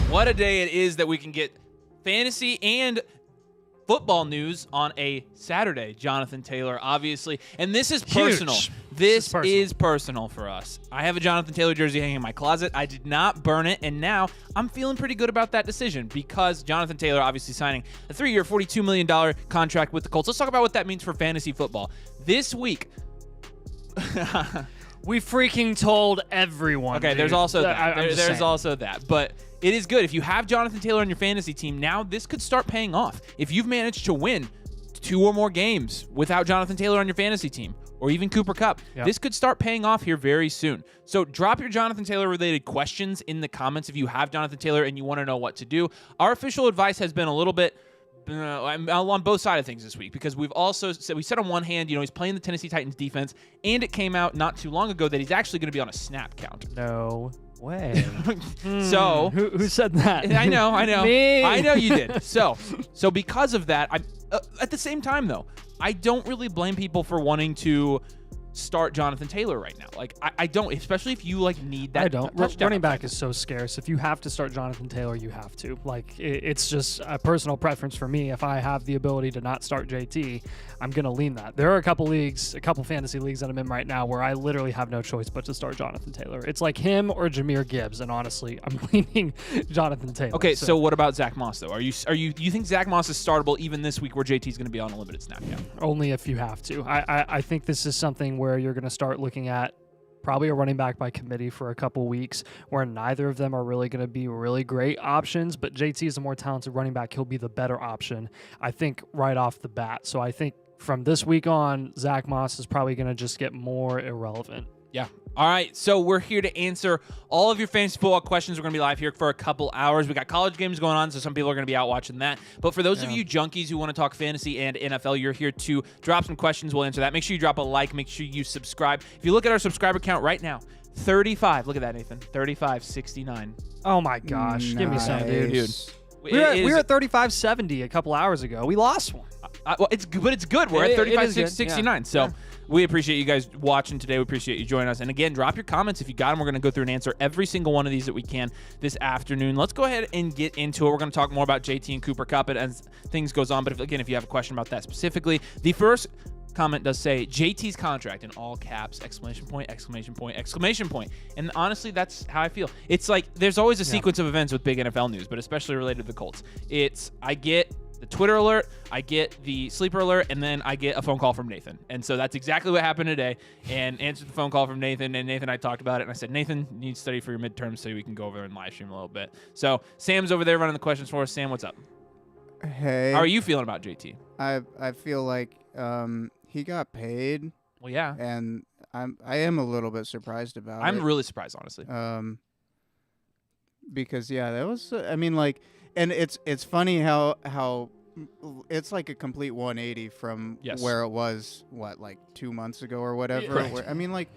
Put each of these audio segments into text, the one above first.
What a day it is that we can get fantasy and football news on a Saturday. Jonathan Taylor, obviously. And this is personal. Huge. This is personal for us. I have a Jonathan Taylor jersey hanging in my closet. I did not burn it, and now I'm feeling pretty good about that decision because Jonathan Taylor obviously signing a 3-year, $42 million contract with the Colts. Let's talk about what that means for fantasy football. This week... We freaking told everyone. Okay, dude. there's also that. There's There's also that. But it is good. If you have Jonathan Taylor on your fantasy team, now this could start paying off. If you've managed to win 2 or more games without Jonathan Taylor on your fantasy team, or even Cooper Kupp, this could start paying off here very soon. So drop your Jonathan Taylor-related questions in the comments if you have Jonathan Taylor and you want to know what to do. Our official advice has been a little bit... I'm on both sides of things this week because we've also said, we said on one hand, he's playing the Tennessee Titans defense, and it came out not too long ago that he's actually going to be on a snap count. No way. So who said that? I know. Me. I know you did. So because of that, I'm at the same time though, I don't really blame people for wanting to start Jonathan Taylor right now. Like I don't, especially if you need that. I don't. Touchdown. Running back is so scarce. If you have to start Jonathan Taylor, you have to. It's just a personal preference for me. If I have the ability to not start JT, I'm gonna lean that. There are a couple fantasy leagues that I'm in right now where I literally have no choice but to start Jonathan Taylor. It's like him or Jahmyr Gibbs, and honestly, I'm leaning Jonathan Taylor. Okay, so what about Zach Moss though? Do you think Zach Moss is startable even this week where JT's gonna be on a limited snap count? Only if you have to. I think this is something where you're going to start looking at probably a running back by committee for a couple weeks where neither of them are really going to be really great options, but JT is a more talented running back. He'll be the better option, I think, right off the bat. So I think from this week on, Zach Moss is probably going to just get more irrelevant. Yeah. All right, so we're here to answer all of your fantasy football questions. We're going to be live here for a couple hours. We got college games going on, so some people are going to be out watching that. But for those of you junkies who want to talk fantasy and NFL, you're here to drop some questions. We'll answer that. Make sure you drop a like. Make sure you subscribe. If you look at our subscriber count right now, 35. Look at that, Nathan. 3569. Oh, my gosh. Give me some, dude. We were at 3570 a couple hours ago. We lost one. Well, it's good. We're at 3569. So we appreciate you guys watching today. We appreciate you joining us. And again, drop your comments if you got them. We're going to go through and answer every single one of these that we can this afternoon. Let's go ahead and get into it. We're going to talk more about JT and Cooper Kupp as things goes on. But if you have a question about that specifically, the first comment does say JT's contract in all caps, exclamation point, exclamation point, exclamation point. And honestly, that's how I feel. It's like there's always a sequence of events with big NFL news, but especially related to the Colts. I get the Twitter alert, I get the sleeper alert, and then I get a phone call from Nathan. And so that's exactly what happened today. And answered the phone call from Nathan, and Nathan and I talked about it. And I said, Nathan, you need to study for your midterms so we can go over and live stream a little bit. So Sam's over there running the questions for us. Sam, what's up? Hey. How are you feeling about JT? I feel like he got paid. Well, yeah. And I am a little bit surprised about it. I'm really surprised, honestly. Because that was and it's funny how it's like a complete 180 from where it was 2 months ago or whatever. Right.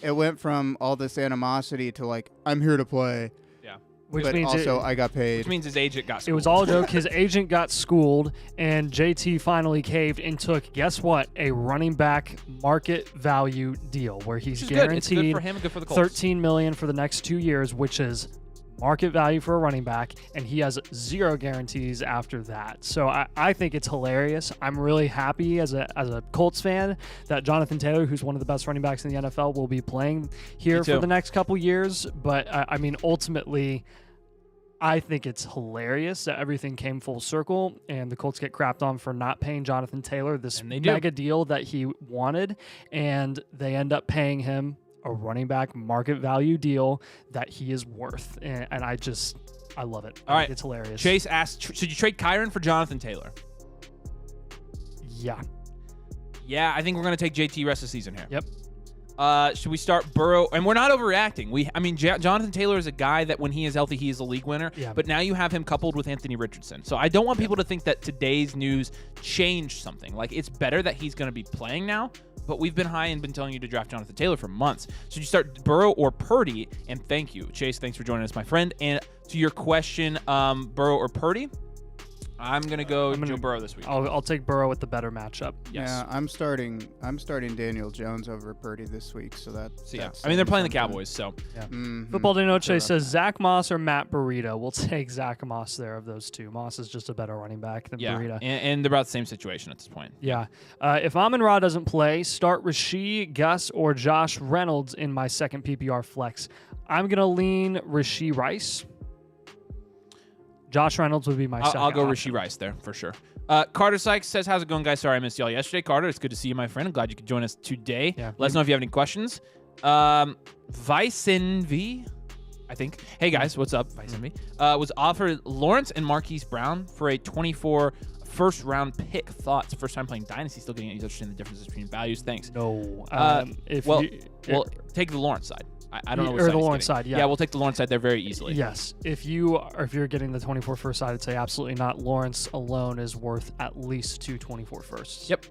It went from all this animosity to I'm here to play. Yeah. But means also I got paid. Which means his agent got schooled. It was all a joke. His agent got schooled, and JT finally caved and took, guess what, a running back market value deal where he's guaranteed it's good for him and good for the Colts. $13 million for the next 2 years, which is market value for a running back, and he has 0 guarantees after that. So I think it's hilarious. I'm really happy as a Colts fan that Jonathan Taylor, who's one of the best running backs in the NFL, will be playing here for the next couple years. But I mean, ultimately, I think it's hilarious that everything came full circle and the Colts get crapped on for not paying Jonathan Taylor this mega deal that he wanted, and they end up paying him a running back market value deal that he is worth. And I love it. All right. It's hilarious. Chase asked, should you trade Kyron for Jonathan Taylor? Yeah. Yeah, I think we're going to take JT rest of the season here. Yep. Should we start Burrow? And we're not overreacting. Jonathan Taylor is a guy that when he is healthy, he is a league winner. Yeah. But now you have him coupled with Anthony Richardson. So I don't want people to think that today's news changed something. Like, it's better that he's going to be playing now. But we've been high and been telling you to draft Jonathan Taylor for months. Should you start Burrow or Purdy? And thank you, Chase. Thanks for joining us, my friend. And to your question, Burrow or Purdy? I'm gonna go Joe Burrow this week. I'll take Burrow with the better matchup. Yes. Yeah, I'm starting Daniel Jones over Purdy this week, so that's I mean, they're playing the Cowboys, so yeah. Football de Noche says Zach Moss or Matt Breida. We'll take Zach Moss there of those two. Moss is just a better running back than Breida. And they're about the same situation at this point. Yeah. If Amon-Ra doesn't play, start Rasheed, Gus, or Josh Reynolds in my second PPR flex. I'm gonna lean Rasheed Rice. Josh Reynolds would be my second. I'll go Rasheed Rice there for sure. Carter Sykes says, how's it going, guys? Sorry I missed y'all yesterday. Carter, it's good to see you, my friend. I'm glad you could join us today. Yeah. Let us know if you have any questions. Vicen V, I think. Hey, guys, what's up? Vicen V. Was offered Lawrence and Marquise Brown for a 24 first-round pick. Thoughts? First time playing Dynasty, still getting understanding the differences between values. Thanks. No. Take the Lawrence side. I don't know what or side the Lawrence side, yeah. Yeah, we'll take the Lawrence side there very easily. Yes. If you're getting the 24 first side, I'd say absolutely not. Lawrence alone is worth at least 2 24 firsts. Yep.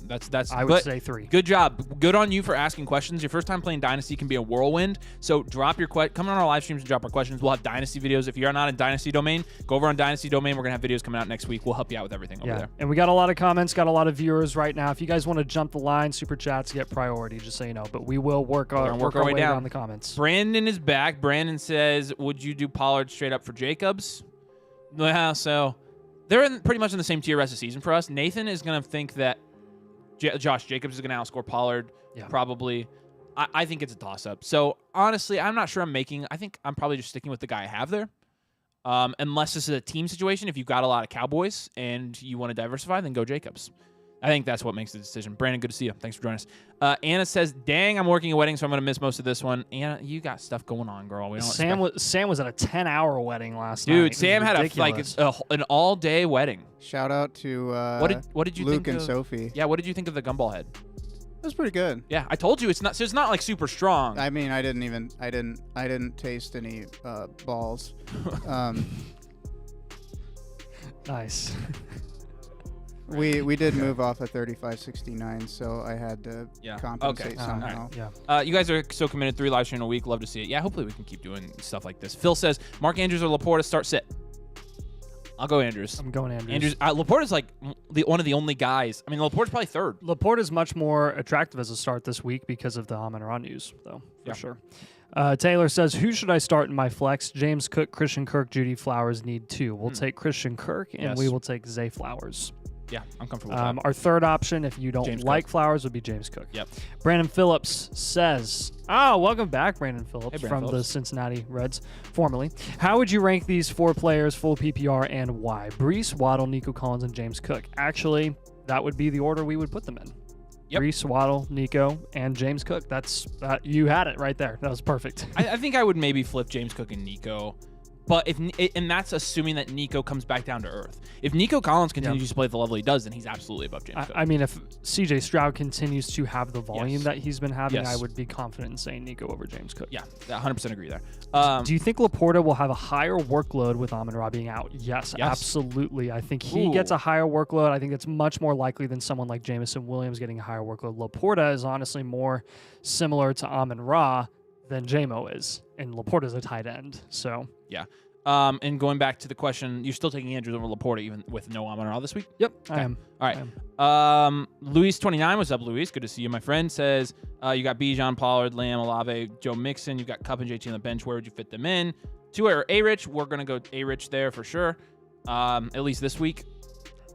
That's. I would say 3. Good job. Good on you for asking questions. Your first time playing Dynasty can be a whirlwind. So drop your come on our live streams and drop our questions. We'll have Dynasty videos. If you're not in Dynasty Domain, go over on Dynasty Domain. We're gonna have videos coming out next week. We'll help you out with everything over there. And we got a lot of comments, got a lot of viewers right now. If you guys want to jump the line, super chats get priority, just so you know. But we will work our way down the comments. Brandon is back. Brandon says, "Would you do Pollard straight up for Jacobs?" Well, so they're pretty much in the same tier rest of the season for us. Nathan is gonna think that Josh Jacobs is going to outscore Pollard, probably. I think it's a toss-up. So, honestly, I'm not sure I think I'm probably just sticking with the guy I have there. Unless this is a team situation. If you've got a lot of Cowboys and you want to diversify, then go Jacobs. I think that's what makes the decision. Brandon, good to see you. Thanks for joining us. Anna says, dang, I'm working a wedding, so I'm going to miss most of this one. Anna, you got stuff going on, girl. Sam was at a 10-hour wedding last night. Dude, Sam had an all-day wedding. Shout out to what did you Luke think and of, Sophie. Yeah, what did you think of the gumball head? It was pretty good. Yeah, I told you it's not like super strong. I mean, I didn't taste any balls. Nice. We did move off at 35.69, so I had to compensate somehow. Right. Yeah. You guys are so committed. 3 live stream a week. Love to see it. Yeah, hopefully we can keep doing stuff like this. Phil says, Mark Andrews or Laporta, start sit. I'll go Andrews. I'm going Andrews. Laporta's like one of the only guys. I mean, Laporta's probably third. Laporta's much more attractive as a start this week because of the Amon-Ra news, though, for sure. Taylor says, who should I start in my flex? James Cook, Christian Kirk, Judy Flowers need 2. We'll take Christian Kirk, and we will take Zay Flowers. Yeah, I'm comfortable with that. Our third option, if you don't like Flowers, would be James Cook. Yep. Brandon Phillips says, welcome back, Brandon Phillips, the Cincinnati Reds, formerly. How would you rank these 4 players, full PPR, and why? Brees, Waddle, Nico Collins, and James Cook. Actually, that would be the order we would put them in. Yep. Brees, Waddle, Nico, and James Cook. You had it right there. That was perfect. I think I would maybe flip James Cook and Nico. But and that's assuming that Nico comes back down to earth. If Nico Collins continues to play the level he does, then he's absolutely above James Cook. I mean, if CJ Stroud continues to have the volume that he's been having, I would be confident in saying Nico over James Cook. Yeah, 100% agree there. Do you think Laporta will have a higher workload with Amon-Ra being out? Yes, absolutely. I think he gets a higher workload. I think it's much more likely than someone like Jameson Williams getting a higher workload. Laporta is honestly more similar to Amon-Ra than JMO is, and Laporta's a tight end. So yeah. And going back to the question, you're still taking Andrews over Laporta even with no Amon-Ra this week? Yep, okay. I am. All right. Luis29, what's up, Luis? Good to see you, my friend. Says you got Bijan, Pollard, Lamb, Olave, Joe Mixon. You got Kupp and JT on the bench. Where would you fit them in? Two are A-Rich. We're going to go A-Rich there for sure, at least this week.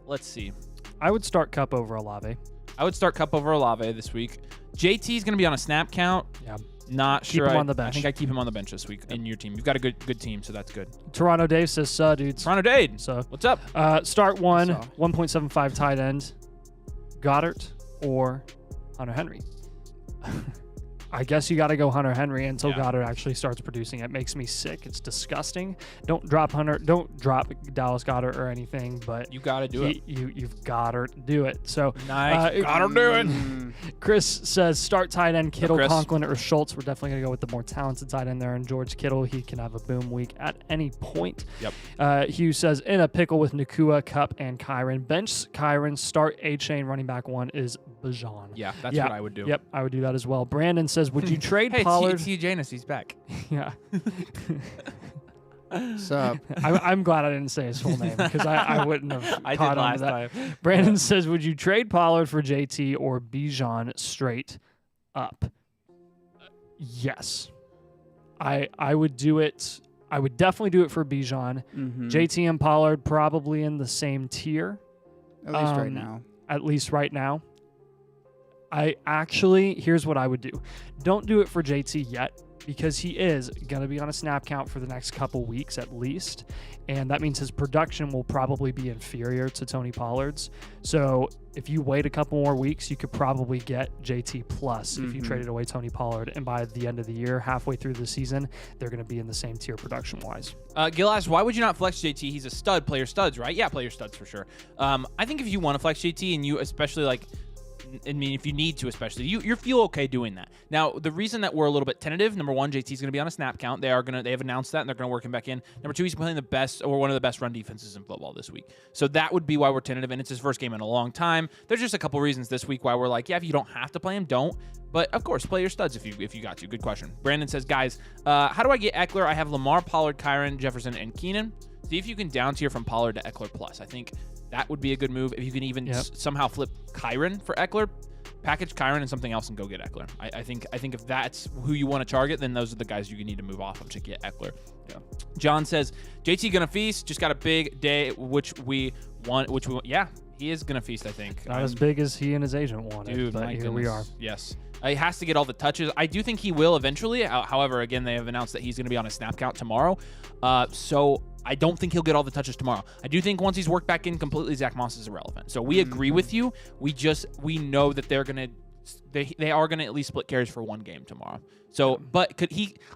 Let's see. I would start Kupp over Olave. I would start Kupp over Olave this week. JT is going to be on a snap count. Yeah. Not keep sure. Him on the bench. I think I keep him on the bench this week in your team. You've got a good team, so that's good. Toronto Dave says, dudes. Toronto Dave. So what's up? Start 1.75 tight end, Goddard or Hunter Henry. I guess you got to go Hunter Henry until Goddard actually starts producing. It makes me sick. It's disgusting. Don't drop Dallas Goddard or anything, but you got to do it. You've got to do it. So nice. Got to do it. Chris says start tight end Kittle, Conklin, or Schultz. We're definitely going to go with the more talented tight end there. And George Kittle, he can have a boom week at any point. Yep. Hugh says in a pickle with Nakua, Kupp, and Kyron. Bench Kyron, start A-Chain running back 1 is Bijan. Yeah, that's what I would do. Yep, I would do that as well. Brandon says, would you trade hey, Pollard? T. Janus, he's back. Yeah. What's up? I'm glad I didn't say his full name because I wouldn't have I caught did on last to that. time. Brandon says, would you trade Pollard for JT or Bijan straight up? Yes. I would do it. I would definitely do it for Bijan. Mm-hmm. JT and Pollard probably in the same tier. At least right now. At least right now. Here's what I would do. Don't do it for JT yet because he is going to be on a snap count for the next couple weeks at least. And that means his production will probably be inferior to Tony Pollard's. So if you wait a couple more weeks, you could probably get JT plus if you traded away Tony Pollard. And by the end of the year, halfway through the season, they're going to be in the same tier production-wise. Gil asks, why would you not flex JT? He's a stud. Player studs, right? Yeah, player studs for sure. I think if you want to flex JT and you especially I mean, if you need to, especially, you feel okay doing that. Now, the reason that we're a little bit tentative, number one, JT's going to be on a snap count. They have announced that, and they're going to work him back in. Number two, he's playing the best or one of the best run defenses in football this week. So that would be why we're tentative, and it's his first game in a long time. There's just a couple reasons this week why we're like, yeah, if you don't have to play him, don't. But of course, play your studs if you got to. Good question. Brandon says, guys, how do I get Eckler? I have Lamar, Pollard, Kyron, Jefferson, and Keenan. See if you can down tier from Pollard to Eckler plus. I think that would be a good move. If you can even somehow flip Kyron for Eckler, package Kyron and something else and go get Eckler. I think if that's who you want to target, then those are the guys you need to move off of to get Eckler. Yeah. John says, JT gonna feast. Just got a big day, which we want. Yeah, he is gonna feast. I think not as big as he and his agent wanted. Dude, but here we are. Yes. He has to get all the touches. I do think he will eventually. However, again, they have announced that he's going to be on a snap count tomorrow. So I don't think he'll get all the touches tomorrow. I do think once he's worked back in completely, Zach Moss is irrelevant. So we agree with you. We know that they are gonna at least split carries for one game tomorrow. So, but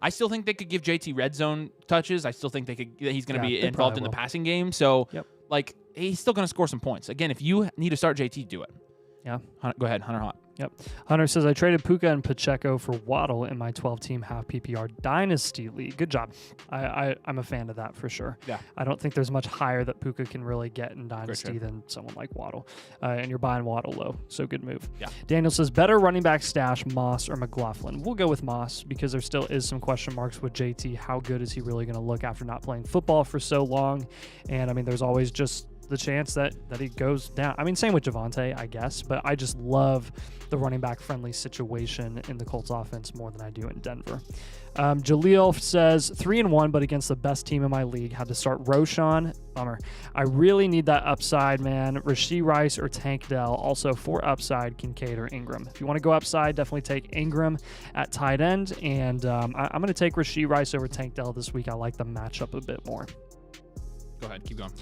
I still think they could give JT red zone touches. I still think he's going to be involved in the passing game. So, he's still going to score some points. Again, if you need to start JT, do it. Yeah. Go ahead, Hunter Hot. Yep. Hunter says, I traded Puka and Pacheco for Waddle in my 12-team half PPR Dynasty League. Good job. I'm a fan of that for sure. Yeah. I don't think there's much higher that Puka can really get in Dynasty than someone like Waddle. And you're buying Waddle low, so good move. Yeah. Daniel says, better running back stash, Moss or McLaughlin. We'll go with Moss because there still is some question marks with JT. How good is he really going to look after not playing football for so long? And, I mean, there's always just the chance that he goes down. I mean, same with Javonte, I guess, but I just love the running back friendly situation in the Colts offense more than I do in Denver. Jaleel says 3-1, but against the best team in my league. Had to start Roshan. Bummer. I really need that upside, man. Rashee Rice or Tank Dell. Also for upside, Kincaid or Ingram. If you want to go upside, definitely take Ingram at tight end. And I'm going to take Rashee Rice over Tank Dell this week. I like the matchup a bit more. Go ahead. Keep going.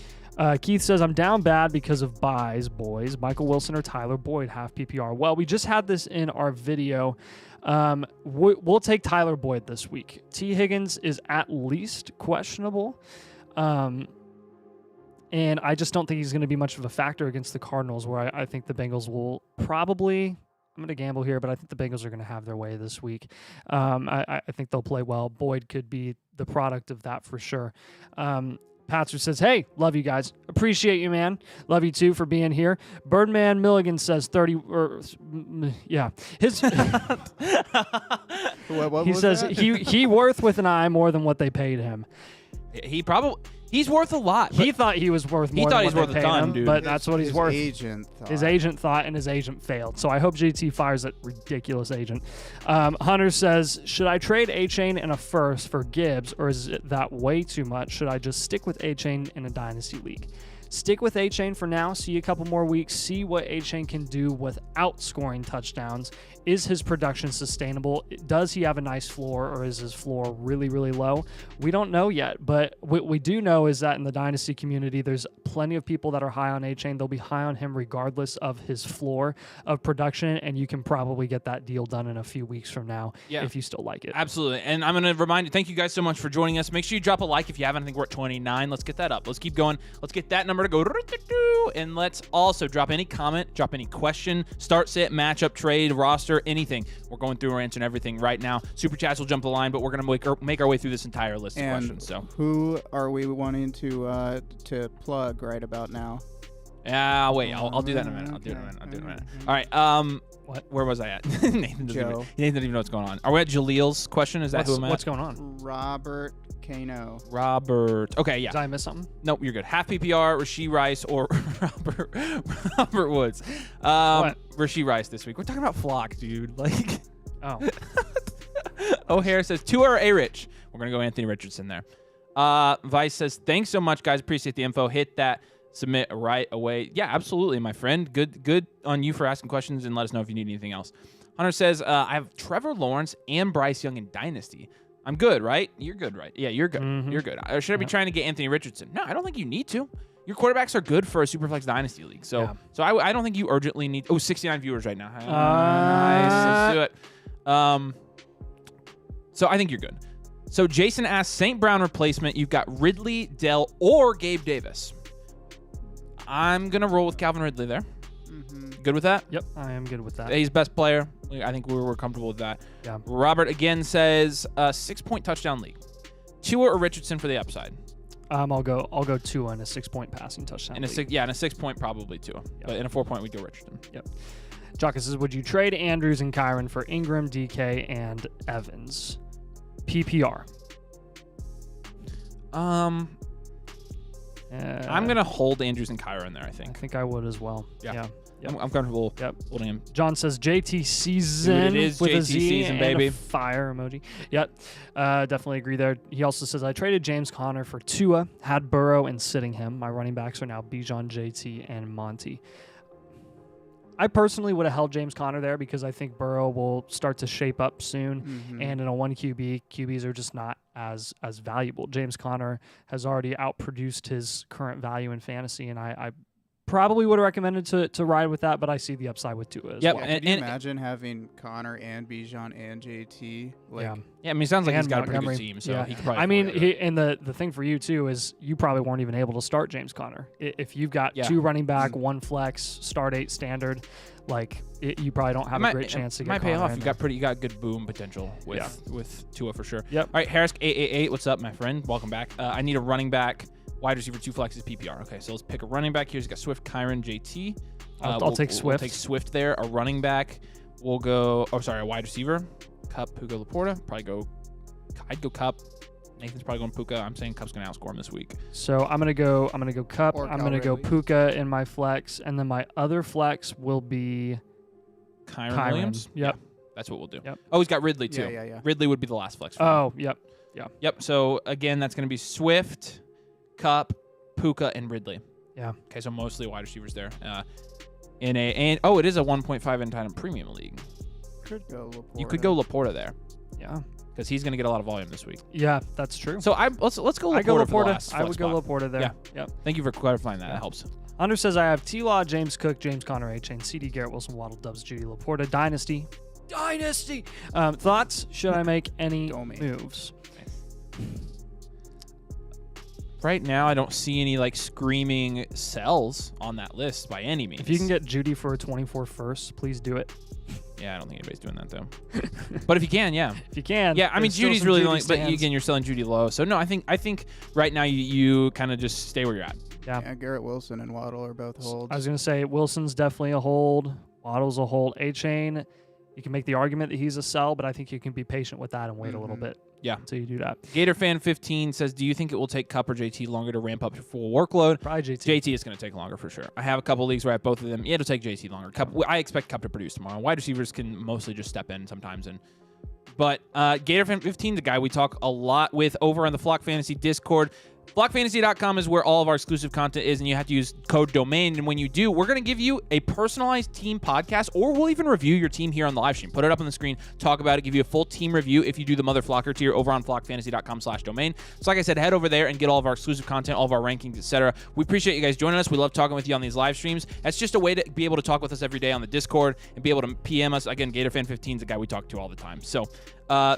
Keith says, I'm down bad because of buys, boys. Michael Wilson or Tyler Boyd, half PPR. Well, we just had this in our video. We'll take Tyler Boyd this week. T. Higgins is at least questionable. And I just don't think he's going to be much of a factor against the Cardinals, where I think the Bengals will probably, I'm going to gamble here, but I think the Bengals are going to have their way this week. I think they'll play well. Boyd could be the product of that for sure. Patzer says, hey, love you guys. Appreciate you, man. Love you, too, for being here. Birdman Milligan says 30, yeah. His, what he says, he worth with an eye more than what they paid him. He's worth a lot. He thought he was worth more. He thought than he's worth a ton, dude. But that's what he's worth. His agent thought, and his agent failed. So I hope JT fires that ridiculous agent. Hunter says, should I trade A-Chain and a first for Gibbs, or is that way too much? Should I just stick with A-Chain in a Dynasty league? Stick with A-Chain for now. See a couple more weeks. See what A-Chain can do without scoring touchdowns. Is his production sustainable? Does he have a nice floor, or is his floor really, really low? We don't know yet, but what we do know is that in the Dynasty community, there's plenty of people that are high on A-Chain. They'll be high on him regardless of his floor of production, and you can probably get that deal done in a few weeks from now if you still like it. Absolutely. And I'm going to remind you, thank you guys so much for joining us. Make sure you drop a like if you haven't. I think we're at 29. Let's get that up. Let's keep going. Let's get that number to go. And let's also drop any comment, drop any question, start, sit, matchup, trade, roster, anything. We're going through, we're answering everything right now. Super chats will jump the line, but we're going to make our way through this entire list of questions. So, who are we wanting to plug right about now? Wait, I'll do that in a minute. I'll do it in a minute. All right. Where was I at? Nathan doesn't even know what's going on. Are we at Jaleel's question? Is that who I'm at? What's going on? Robert Kano. Robert. Okay, yeah. Did I miss something? Nope, you're good. Half PPR, Rashee Rice, or Robert Woods. Rashee Rice this week. We're talking about Flock, dude. Like, O'Hare says, Tua or A-Rich? We're going to go Anthony Richardson there. Vice says, thanks so much, guys. Appreciate the info. Hit that submit right away. Yeah, absolutely, my friend. Good on you for asking questions, and let us know if you need anything else. Hunter says, I have Trevor Lawrence and Bryce Young in Dynasty. I'm good, right? You're good, right? Yeah, you're good. Mm-hmm. You're good. Should I be trying to get Anthony Richardson? No, I don't think you need to. Your quarterbacks are good for a Superflex Dynasty league. So I don't think you urgently need... 69 viewers right now. Nice. Let's do it. So I think you're good. So Jason asks, St. Brown replacement. You've got Ridley, Dell, or Gabe Davis. I'm going to roll with Calvin Ridley there. Mm-hmm. Good with that? Yep, I am good with that. He's best player. I think we're comfortable with that. Yeah. Robert again says 6-point touchdown league. Tua or Richardson for the upside? I'll go Tua in a 6-point passing touchdown. In a 6-point probably Tua. Yep. But in a 4-point we'd go Richardson. Yep. Jocka says, would you trade Andrews and Kyron for Ingram, DK, and Evans? PPR. I'm going to hold Andrews and Kyron there, I think. I think I would as well. Yeah. Yep. I'm comfortable holding him. John says JT season. Dude, it is with JT a Z season, baby. And a fire emoji. Yep. Definitely agree there. He also says, I traded James Conner for Tua, had Burrow and sitting him. My running backs are now Bijan, JT, and Monty. I personally would have held James Conner there because I think Burrow will start to shape up soon. Mm-hmm. And in a 1 QB, QBs are just not as valuable. James Conner has already outproduced his current value in fantasy, and I probably would have recommended to ride with that, but I see the upside with Tua as well. Could you imagine having Connor and Bijan and JT? Yeah, I mean, it sounds like he's got a pretty good team, so he could probably and the thing for you, too, is you probably weren't even able to start James Conner. If you've got 2 running back, 1 flex, start 8 standard, you probably don't have a great chance to get Conner. Might pay off. You got good boom potential with Tua for sure. Yep. All right, Harris 888, what's up, my friend? Welcome back. I need a running back. Wide receiver 2 flexes PPR. Okay, so let's pick a running back here. He's got Swift, Kyron, JT. I'll take Swift. We'll take Swift there. A running back. We'll go. A wide receiver. Cup, Puka, Laporta. I'd go Cup. Nathan's probably going Puka. I'm saying Cup's gonna outscore him this week. So I'm gonna go Cup. I'm gonna go Puka in my flex, and then my other flex will be Kyron Williams. Yep. Yeah, that's what we'll do. Yep. Oh, he's got Ridley too. Yeah. Ridley would be the last flex. Yep. So again, that's gonna be Swift, Cup, Puka, and Ridley. Yeah. Okay, so mostly wide receivers there. It is a 1.5 end-time premium league. You could go Laporta there. Yeah. Because he's going to get a lot of volume this week. Yeah, that's true. So let's go Laporta. I would go Laporta there. Yeah. Yep. Thank you for clarifying that. That helps. Hunter says, I have T-Law, James Cook, James Conner, A-Chain, CD, Garrett Wilson, Waddle, Dubs, Judy, Laporta, Dynasty. Thoughts? Should I make any moves? Right now, I don't see any screaming sells on that list by any means. If you can get Judy for a 24 first, please do it. Yeah, I don't think anybody's doing that though. But if you can, yeah. If you can. Yeah, I mean Judy's really only, but again, you're selling Judy low. So no, I think right now you kind of just stay where you're at. Yeah, Garrett Wilson and Waddle are both holds. I was gonna say Wilson's definitely a hold. Waddle's a hold. A-Chain, you can make the argument that he's a sell, but I think you can be patient with that and wait a little bit. Yeah. until you do that. GatorFan15 says, do you think it will take Cup or JT longer to ramp up your full workload? Probably JT. JT is going to take longer for sure. I have a couple leagues where I have both of them. Yeah, it'll take JT longer. I expect Cup to produce tomorrow. Wide receivers can mostly just step in sometimes. But GatorFan15, the guy we talk a lot with over on the Flock Fantasy Discord. FlockFantasy.com is where all of our exclusive content is, and you have to use code DOMAIN. And when you do, we're going to give you a personalized team podcast, or we'll even review your team here on the live stream. Put it up on the screen, talk about it, give you a full team review if you do the Mother Flocker tier over on FlockFantasy.com/domain. So like I said, head over there and get all of our exclusive content, all of our rankings, etc. We appreciate you guys joining us. We love talking with you on these live streams. That's just a way to be able to talk with us every day on the Discord and be able to PM us. Again, GatorFan15 is the guy we talk to all the time. So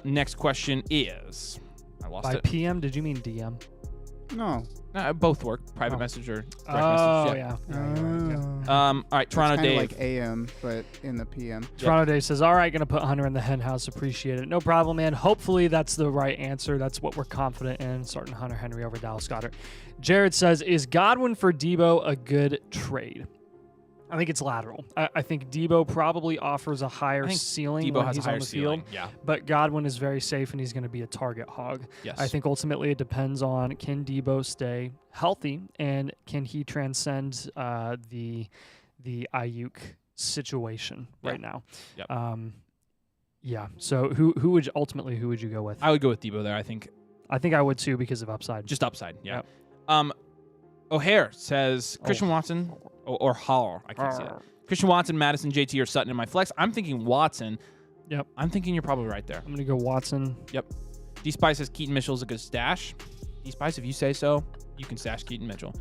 next question is... I lost it. By PM, did you mean DM? No. Both work. Private message or direct message. Yeah. All right, Toronto it's Dave. Like AM, but in the PM. Toronto Dave says, all right, going to put Hunter in the hen house. Appreciate it. No problem, man. Hopefully that's the right answer. That's what we're confident in, starting Hunter Henry over Dallas Goedert. Jared says, is Godwin for Debo a good trade? I think it's lateral. I think Debo probably offers a higher ceiling when he's on the field. Yeah. But Godwin is very safe, and he's going to be a target hog. Yes. I think ultimately it depends on, can Debo stay healthy, and can he transcend the Ayuk situation right now? Yep. Yeah. So who would you go with? I would go with Debo there, I think. I think I would too because of upside. Just upside, yeah. Yep. O'Hare says Christian Watson or Hall. I can't see it. Christian Watson, Madison, JT, or Sutton in my flex. I'm thinking Watson. Yep. I'm thinking you're probably right there. I'm going to go Watson. Yep. D-Spice says Keaton Mitchell's a good stash. D-Spice, if you say so, you can stash Keaton Mitchell.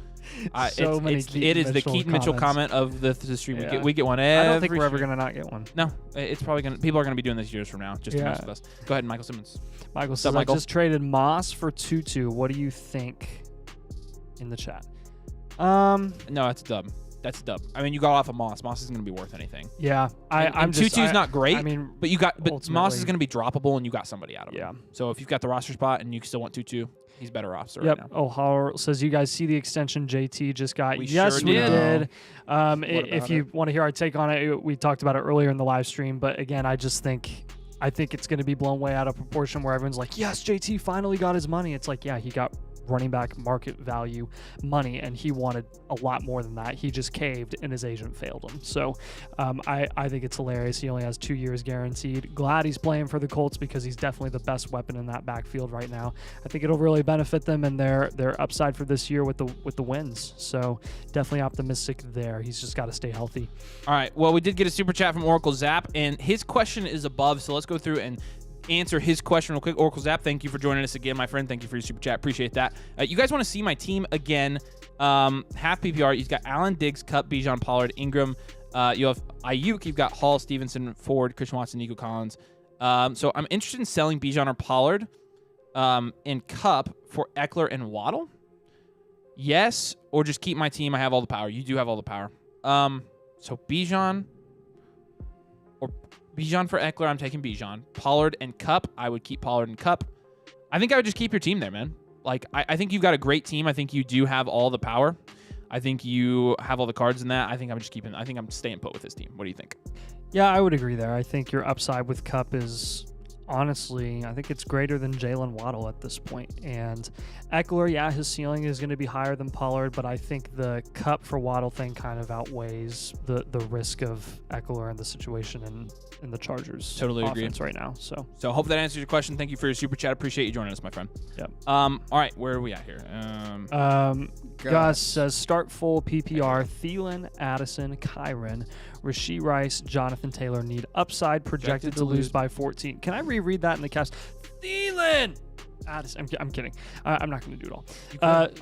It is the Keaton Mitchell comment of the stream. Yeah. We get one every I don't think we're ever going to not get one. No, it's probably going to. People are going to be doing this years from now just to mess with us. Go ahead, Michael Simmons. Michael says, I just traded Moss for Tutu. What do you think in the chat? No, that's a dub. That's a dub. I mean, you got off of Moss. Moss isn't going to be worth anything. Yeah, I'm just. Tutu's not great. I mean, but Moss is going to be droppable, and you got somebody out of it. Yeah. So if you've got the roster spot and you still want Tutu, he's better off. So yep. Right now. Oh, Howard says you guys see the extension JT just got. Yes, we did. If you want to hear our take on it, we talked about it earlier in the live stream. But again, I think it's going to be blown way out of proportion where everyone's like, yes, JT finally got his money. It's like, yeah, he got running back market value money, and he wanted a lot more than that. He just caved, and his agent failed him. So I think it's hilarious. He only has 2 years guaranteed. Glad he's playing for the Colts because he's definitely the best weapon in that backfield right now. I think it'll really benefit them and their upside for this year with the wins. So definitely optimistic there. He's just got to stay healthy. All right. Well, we did get a super chat from Oracle Zap, and his question is above. So let's go through and answer his question real quick. Oracle Zap, thank you for joining us again, my friend. Thank you for your super chat. Appreciate that. You guys want to see my team again? Half PPR. You've got Allen, Diggs, Kupp, Bijan, Pollard, Ingram. You have Ayuk. You've got Hall, Stevenson, Ford, Christian Watson, Nico Collins. So I'm interested in selling Bijan or Pollard in Kupp for Eckler and Waddle. Yes, or just keep my team. I have all the power. You do have all the power. So Bijan or Bijan for Eckler, I'm taking Bijan. Pollard and Kupp, I would keep Pollard and Kupp. I think I would just keep your team there, man. Like, I think you've got a great team. I think you do have all the power. I think you have all the cards in that. I think I'm just keeping. I think I'm staying put with this team. What do you think? Yeah, I would agree there. I think your upside with Kupp is, honestly, I think it's greater than Jalen Waddle at this point. And Eckler, yeah, his ceiling is going to be higher than Pollard, but I think the Kupp for Waddle thing kind of outweighs the risk of Eckler and the situation in the Chargers offense right now. So hope that answers your question. Thank you for your super chat. Appreciate you joining us, my friend. Yep. All right, where are we at here? Gus says start full PPR. Thielen, Addison, Kyron, Rashee Rice, Jonathan Taylor need upside projected to lose by 14. Can I reread that in the cast? Thielen, Addison. I'm kidding. I'm not going to do it all.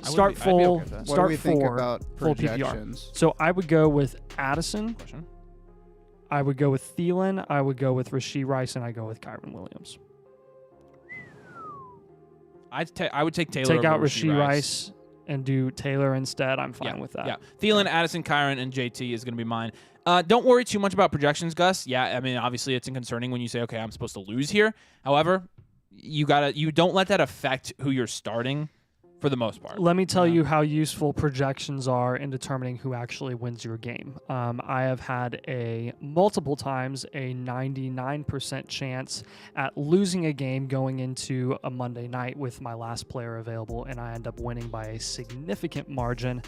Start full. Start for full PPR. So I would go with Addison. I would go with Thielen. I would go with Rashee Rice, and I go with Kyron Williams. I would take Taylor. Take out Rashee Rice and do Taylor instead. I'm fine with that. Yeah. Thielen, Addison, Kyron, and JT is going to be mine. Don't worry too much about projections, Gus. Yeah, I mean, obviously it's concerning when you say, okay, I'm supposed to lose here. However, you don't let that affect who you're starting for the most part. Let me tell you how useful projections are in determining who actually wins your game. I have had multiple times a 99% chance at losing a game going into a Monday night with my last player available, and I end up winning by a significant margin.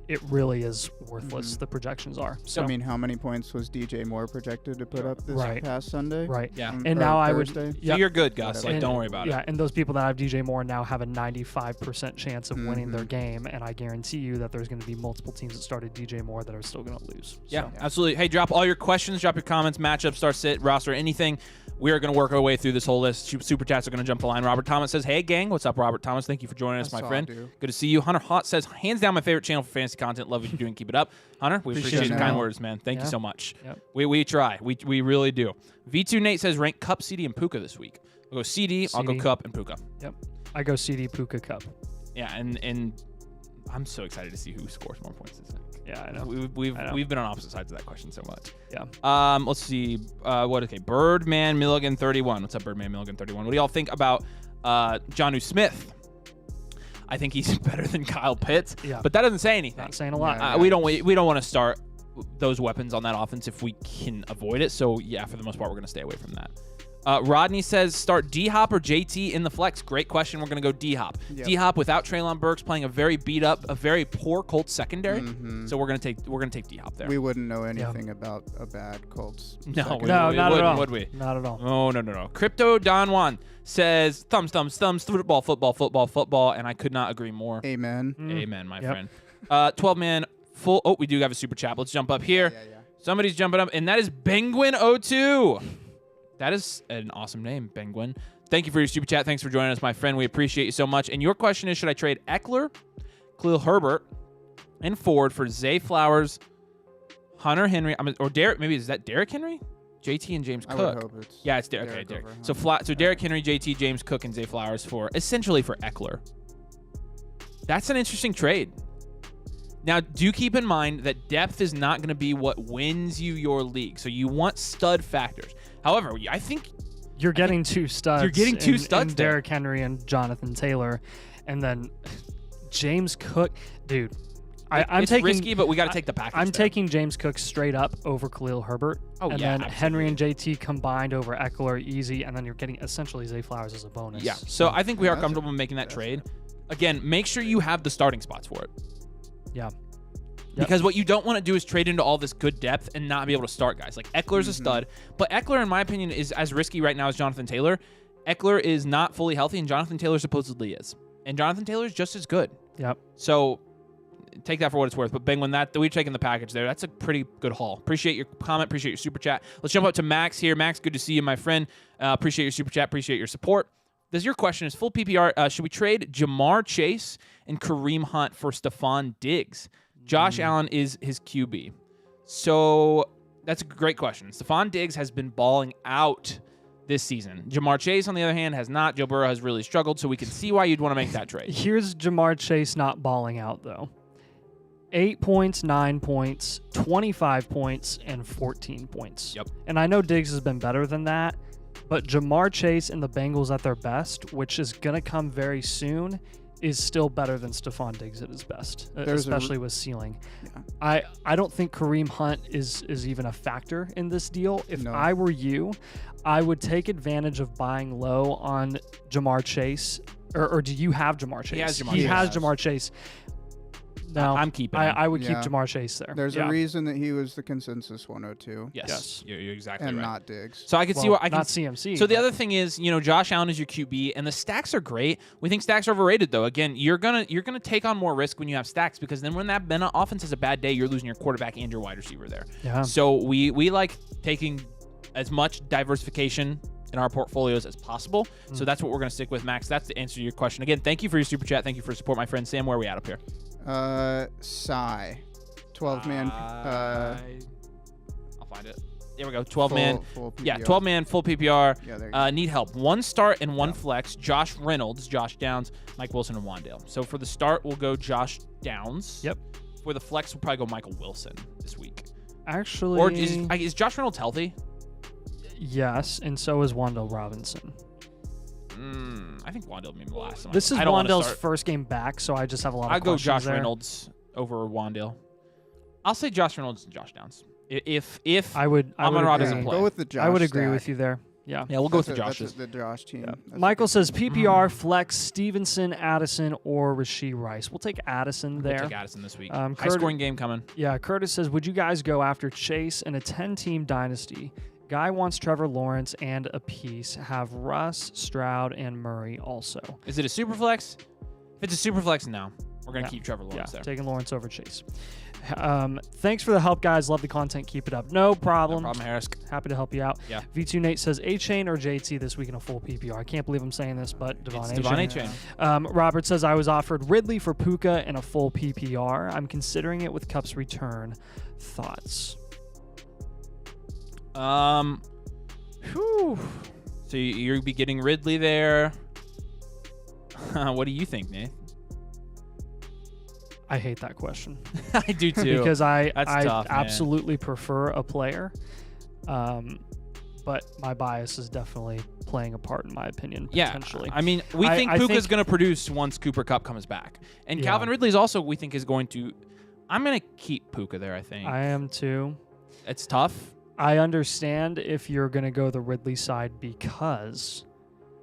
It really is worthless. The projections are. So I mean, how many points was DJ Moore projected to put up this past Sunday? Right. Yeah. And now Thursday? So you're good, Gus. Like, don't worry about it. Yeah, and those people that have DJ Moore now have a 95% chance of winning their game, and I guarantee you that there's going to be multiple teams that started DJ Moore that are still going to lose. Yeah, absolutely. Hey, drop all your questions, drop your comments, matchup, start, sit, roster, anything. We are going to work our way through this whole list. Super chats are going to jump the line. Robert Thomas says, hey, gang. What's up, Robert Thomas? Thank you for joining us, my friend. Good to see you. Hunter Hot says, hands down my favorite channel for fantasy content. Love what you're doing. Keep it up. Hunter, we appreciate your kind words, man. Thank you so much. Yep. We try. We really do. V2 Nate says, rank Cup, CD, and Puka this week. I'll go CD, I'll go Cup, and Puka. Yep. I go CD, Puka, Cup. Yeah, and I'm so excited to see who scores more points this week. Yeah, I know. We've been on opposite sides of that question so much. Yeah. Let's see. Birdman Milligan 31. What's up, Birdman Milligan 31? What do y'all think about Jonnu Smith? I think he's better than Kyle Pitts. Yeah. But that doesn't say anything. Not saying a lot. We don't want to start those weapons on that offense if we can avoid it. So yeah, for the most part, we're going to stay away from that. Rodney says, start D-Hop or JT in the flex. Great question. We're going to go D-Hop. Yep. D-Hop without Treylon Burks playing a very beat up, a very poor Colts secondary. So we're going to take D-Hop there. We wouldn't know anything about a bad Colts. No, not at all. Would we? Not at all. Oh, no. Crypto Don Juan says, thumbs, football, and I could not agree more. Amen. Amen, my friend. 12-man full. Oh, we do have a super chat. Let's jump up here. Yeah. Somebody's jumping up, and that is Penguin02. That is an awesome name, Penguin. Thank you for your super chat. Thanks for joining us, my friend. We appreciate you so much. And your question is, should I trade Eckler, Khalil Herbert, and Ford for Zay Flowers, Hunter Henry, or Derek? Maybe is that Derrick Henry? JT and James Cook. I would hope it's it's Derek. Okay, Derek. So Derrick Henry, JT, James Cook, and Zay Flowers for Eckler. That's an interesting trade. Now, do keep in mind that depth is not going to be what wins you your league. So you want stud factors. However, I think you're getting two studs. You're getting two studs in Derrick Henry and Jonathan Taylor, and then James Cook, dude. It's risky, but we got to take the package. I'm taking James Cook straight up over Khalil Herbert. Oh, and then Henry and JT combined over Eckler, easy, and then you're getting essentially Zay Flowers as a bonus. Yeah. So I think we are comfortable making that trade. Again, make sure you have the starting spots for it. Yeah. Because what you don't want to do is trade into all this good depth and not be able to start guys. Like, Eckler's a stud, but Eckler, in my opinion, is as risky right now as Jonathan Taylor. Eckler is not fully healthy, and Jonathan Taylor supposedly is. And Jonathan Taylor is just as good. Yep. So take that for what it's worth. But, Penguin, we're taking the package there. That's a pretty good haul. Appreciate your comment. Appreciate your super chat. Let's jump up to Max here. Max, good to see you, my friend. Appreciate your super chat. Appreciate your support. Your question is full PPR. Should we trade Jamar Chase and Kareem Hunt for Stephon Diggs? Josh Allen is his QB. So that's a great question. Stephon Diggs has been balling out this season. Jamar Chase, on the other hand, has not. Joe Burrow has really struggled, so we can see why you'd want to make that trade. Here's Jamar Chase not balling out, though. 8 points, 9 points, 25 points, and 14 points. Yep. And I know Diggs has been better than that, but Jamar Chase and the Bengals at their best, which is going to come very soon, is still better than Stephon Diggs at his best, especially with ceiling. Yeah. I don't think Kareem Hunt is even a factor in this deal. If I were you, I would take advantage of buying low on Jamar Chase. Or do you have Jamar Chase? He has Jamar Chase. No, I'm keeping him. I would keep Jamar Chase there. There's a reason that he was the consensus 102. Yes. You're exactly and right. And not Diggs. So I can see what I can. Not CMC. So the other thing is, Josh Allen is your QB, and the stacks are great. We think stacks are overrated, though. Again, you're gonna take on more risk when you have stacks, because then when that offense has a bad day, you're losing your quarterback and your wide receiver there. Yeah. So we like taking as much diversification in our portfolios as possible. So that's what we're gonna stick with, Max. That's the answer to your question. Again, thank you for your super chat. Thank you for your support, my friend. Sam, where are we at up here? Psy. 12-man. I'll find it. There we go. 12-man. Full PPR. Yeah, 12-man, full PPR. Yeah, there you go. Need help. One start and one flex. Josh Reynolds, Josh Downs, Mike Wilson, and Wandale. So for the start, we'll go Josh Downs. Yep. For the flex, we'll probably go Michael Wilson this week. Actually. Or is Josh Reynolds healthy? Yes, and so is Wandale Robinson. I think Wandale made the last time. This is Wandale's first game back, so I just have a lot of questions. I'd go Josh there. Reynolds over Wandale. I'll say Josh Reynolds and Josh Downs. If Amon-Ra doesn't play. Go with the Josh I would agree stack. with you there. Yeah. Yeah, we'll go with the Joshes. That's the Josh team. Yeah. Michael says PPR, flex, Stevenson, Addison, or Rashee Rice. We'll take Addison there. We'll take Addison this week. High-scoring game coming. Yeah, Curtis says, would you guys go after Chase in a 10-team dynasty? Guy wants Trevor Lawrence and a piece. Have Russ, Stroud, and Murray also. Is it a super flex? If it's a super flex, no. We're going to keep Trevor Lawrence there. Taking Lawrence over Chase. Thanks for the help, guys. Love the content. Keep it up. No problem. No problem, Harris. Happy to help you out. Yeah. V2 Nate says A-Chain or JT this week in a full PPR. I can't believe I'm saying this, but Devon A-Chain. Robert says I was offered Ridley for Puka in a full PPR. I'm considering it with Cup's return. Thoughts? Whew. So you'll be getting Ridley there. What do you think, Nate? I hate that question. I do too. Because I tough, absolutely prefer a player. But my bias is definitely playing a part in my opinion, potentially. I mean, we think Puka's going to produce once Cooper Kupp comes back. And Calvin Ridley's also, we think, is going to... I'm going to keep Puka there, I think. I am too. It's tough. I understand if you're going to go the Ridley side because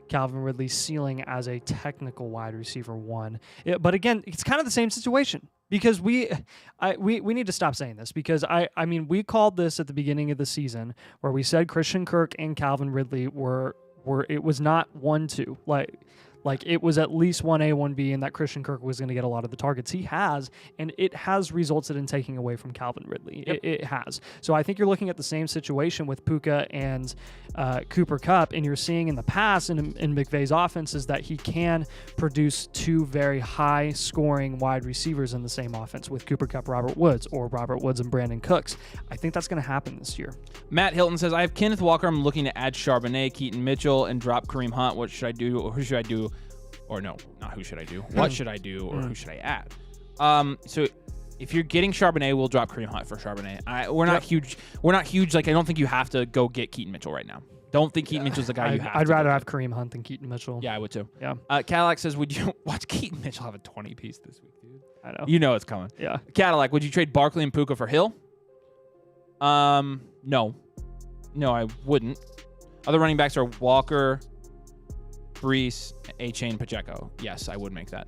Calvin Ridley's ceiling as a technical wide receiver 1. But again, it's kind of the same situation because we need to stop saying this because I mean, we called this at the beginning of the season where we said Christian Kirk and Calvin Ridley were it was not 1-2. Like it was at least 1A, 1B, and that Christian Kirk was going to get a lot of the targets he has, and it has resulted in taking away from Calvin Ridley. Yep. It has. So I think you're looking at the same situation with Puka and Cooper Kupp, and you're seeing in the past in McVay's offense is that he can produce two very high-scoring wide receivers in the same offense with Cooper Kupp, Robert Woods, or Robert Woods and Brandon Cooks. I think that's going to happen this year. Matt Hilton says, I have Kenneth Walker. I'm looking to add Charbonnet, Keaton Mitchell, and drop Kareem Hunt. What should I do, or who should I do? Or no, not who should I do. What should I do, or who should I add? So if you're getting Charbonnet, we'll drop Kareem Hunt for Charbonnet. We're not huge. We're not huge. Like I don't think you have to go get Keaton Mitchell right now. Don't think Keaton Mitchell's the guy you have. I'd rather have Kareem Hunt than Keaton Mitchell. Yeah, I would too. Yeah. Cadillac says, would you watch Keaton Mitchell have a 20-piece this week, dude? I know. You know it's coming. Yeah. Cadillac, would you trade Barkley and Puka for Hill? No, I wouldn't. Other running backs are Walker, Brees, A-Chain, Pacheco. Yes, I would make that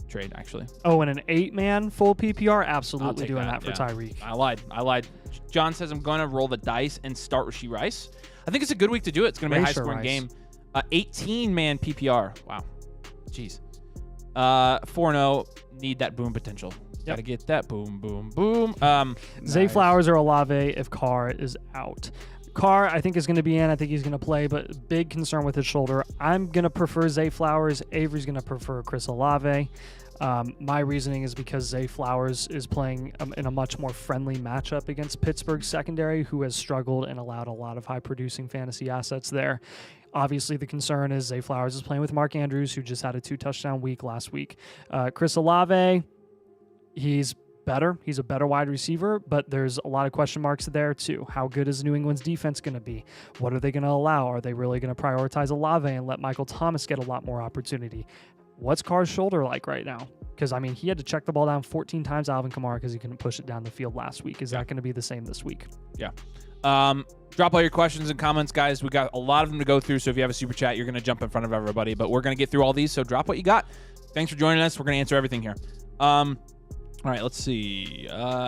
trade, actually. Oh, and an 8-man full PPR? Absolutely doing that for Tyreek. I lied. John says I'm going to roll the dice and start Rashee Rice. I think it's a good week to do it. It's going to be a high-scoring game. 18-man PPR. Wow. Jeez. 4-0. Need that boom potential. Got to get that boom, boom, boom. Zay Flowers or Olave if Carr is out. Carr, I think, is going to be in. I think he's going to play, but big concern with his shoulder. I'm going to prefer Zay Flowers. Avery's going to prefer Chris Olave. My reasoning is because Zay Flowers is playing in a much more friendly matchup against Pittsburgh's secondary, who has struggled and allowed a lot of high-producing fantasy assets there. Obviously, the concern is Zay Flowers is playing with Mark Andrews, who just had a 2-touchdown week last week. Chris Olave, he's better. He's a better wide receiver, but there's a lot of question marks there too. How good is New England's defense going to be? What are they going to allow? Are they really going to prioritize Olave and let Michael Thomas get a lot more opportunity? What's Carr's shoulder like right now? Because, I mean, he had to check the ball down 14 times, Alvin Kamara, because he couldn't push it down the field last week. Is that going to be the same this week? Yeah. Drop all your questions and comments, guys. We got a lot of them to go through, so if you have a super chat, you're going to jump in front of everybody, but we're going to get through all these, so drop what you got. Thanks for joining us. We're going to answer everything here. All right, let's see.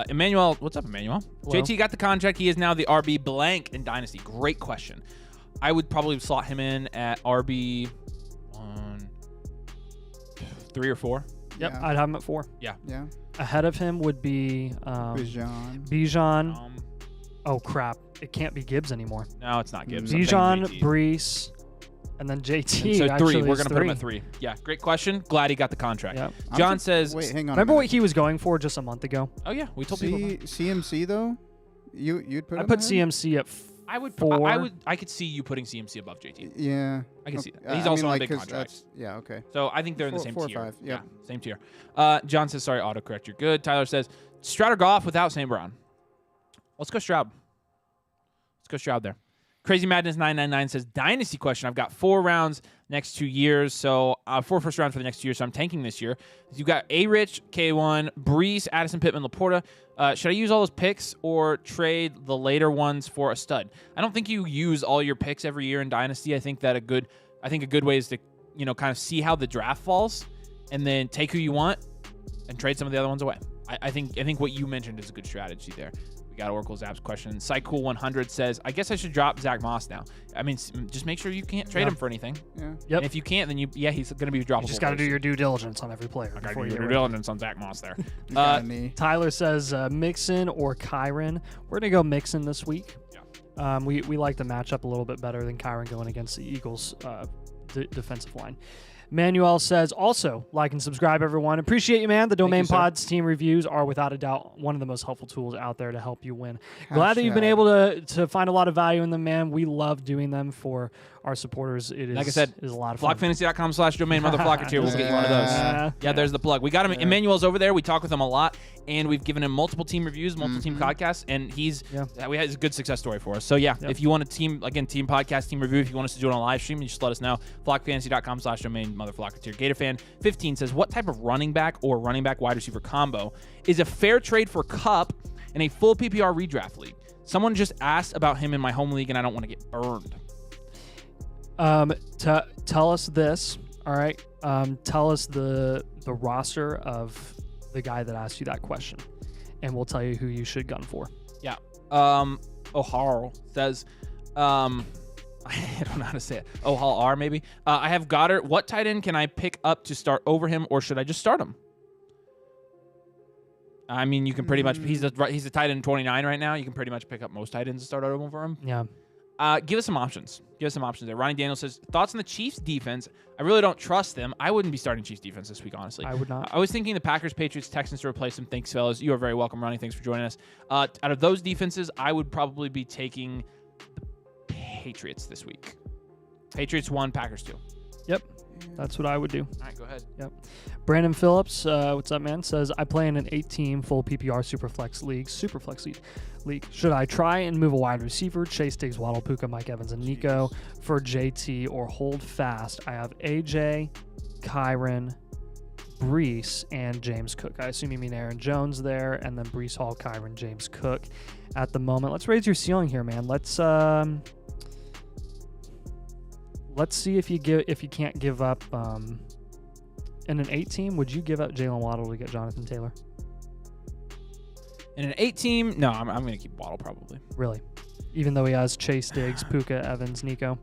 Emmanuel, what's up, Emmanuel? Hello. JT got the contract. He is now the RB blank in Dynasty. Great question. I would probably slot him in at RB 3 or 4. Yep, Yeah. I'd have him at 4. Yeah. Ahead of him would be Bijan. Oh, crap. It can't be Gibbs anymore. No, it's not Gibbs. Bijan, Brees, and then JT. And so 3. We're going to put him at 3. Yeah, great question. Glad he got the contract. Yep. John says... Wait, hang on. Remember what he was going for just a month ago? Oh, yeah. We told people. CMC, though? You'd put I him put ahead? CMC at 4. I could see you putting CMC above JT. Yeah. I can see that. He's also on a big contract. Yeah, okay. So I think they're in the same 4 or tier. 5, yeah. Same tier. John says, sorry, autocorrect, you're good. Tyler says, Stroud or Goff without St. Brown? Let's go Stroud. Let's go Stroud there. Crazy Madness 999 says, Dynasty question. I've got 4 rounds. next 2 years. So 4 first rounds for the next 2 years. So I'm tanking this year. You've got A-Rich, K1, Brees, Addison, Pittman, Laporta. Should I use all those picks or trade the later ones for a stud? I don't think you use all your picks every year in Dynasty. I think a good way is to kind of see how the draft falls and then take who you want and trade some of the other ones away. I think what you mentioned is a good strategy there. We got Oracle's Apps question. Psycool100 says, I guess I should drop Zach Moss now. I mean, just make sure you can't trade him for anything. Yeah. Yep. And if you can't, then he's going to be droppable. You just got to do your due diligence on every player. I got to do your due diligence on Zach Moss there. Tyler says Mixon or Kyron. We're going to go Mixon this week. Yeah. We like the matchup a little bit better than Kyron going against the Eagles defensive line. Manuel says, also, like and subscribe, everyone. Appreciate you, man. The Domain Pods team reviews are, without a doubt, one of the most helpful tools out there to help you win. Glad that you've been able to find a lot of value in them, man. We love doing them for our supporters. It is, like I said, is a lot of fun. Flockfantasy.com/domain motherflocketeer. We'll get you one of those. Yeah, there's the plug. We got him. Emmanuel's over there. We talk with him a lot, and we've given him multiple team reviews, multiple team podcasts, and he's a good success story for us. So if you want a team podcast, team review, if you want us to do it on a live stream, you just let us know. Flockfantasy.com/domain motherflocketeer. GatorFan15 says, what type of running back or running back wide receiver combo is a fair trade for Kupp in a full PPR redraft league? Someone just asked about him in my home league, and I don't want to get burned. Tell us this, all right? Tell us the roster of the guy that asked you that question, and we'll tell you who you should gun for. Yeah. O'Hara says, I don't know how to say it. O'Hara maybe. I have Goddard. What tight end can I pick up to start over him, or should I just start him? I mean, you can pretty much. He's a tight end 29 right now. You can pretty much pick up most tight ends to start over him. Yeah. Give us some options. There. Ronnie Daniel says, thoughts on the Chiefs defense? I really don't trust them. I wouldn't be starting Chiefs defense this week, honestly. I would not. I was thinking the Packers, Patriots, Texans to replace them. Thanks, fellas. You are very welcome, Ronnie. Thanks for joining us. Out of those defenses, I would probably be taking the Patriots this week. Patriots 1, Packers 2. Yep. That's what I would do. All right, go ahead. Yep. Brandon Phillips, what's up, man? Says, I play in an 8-team full PPR Superflex league. Should I try and move a wide receiver, Chase, Diggs, Waddle, Puka, Mike Evans, and Nico for JT, or hold fast? I have AJ, Kyron, Brees, and James Cook. I assume you mean Aaron Jones there, and then Brees Hall, Kyron, James Cook at the moment. Let's raise your ceiling here, man. Let's see if you can't give up in an 8-team. Would you give up Jalen Waddle to get Jonathan Taylor? In an 8-team, no, I'm going to keep Waddle probably. Really? Even though he has Chase, Diggs, Puka, Evans, Nico.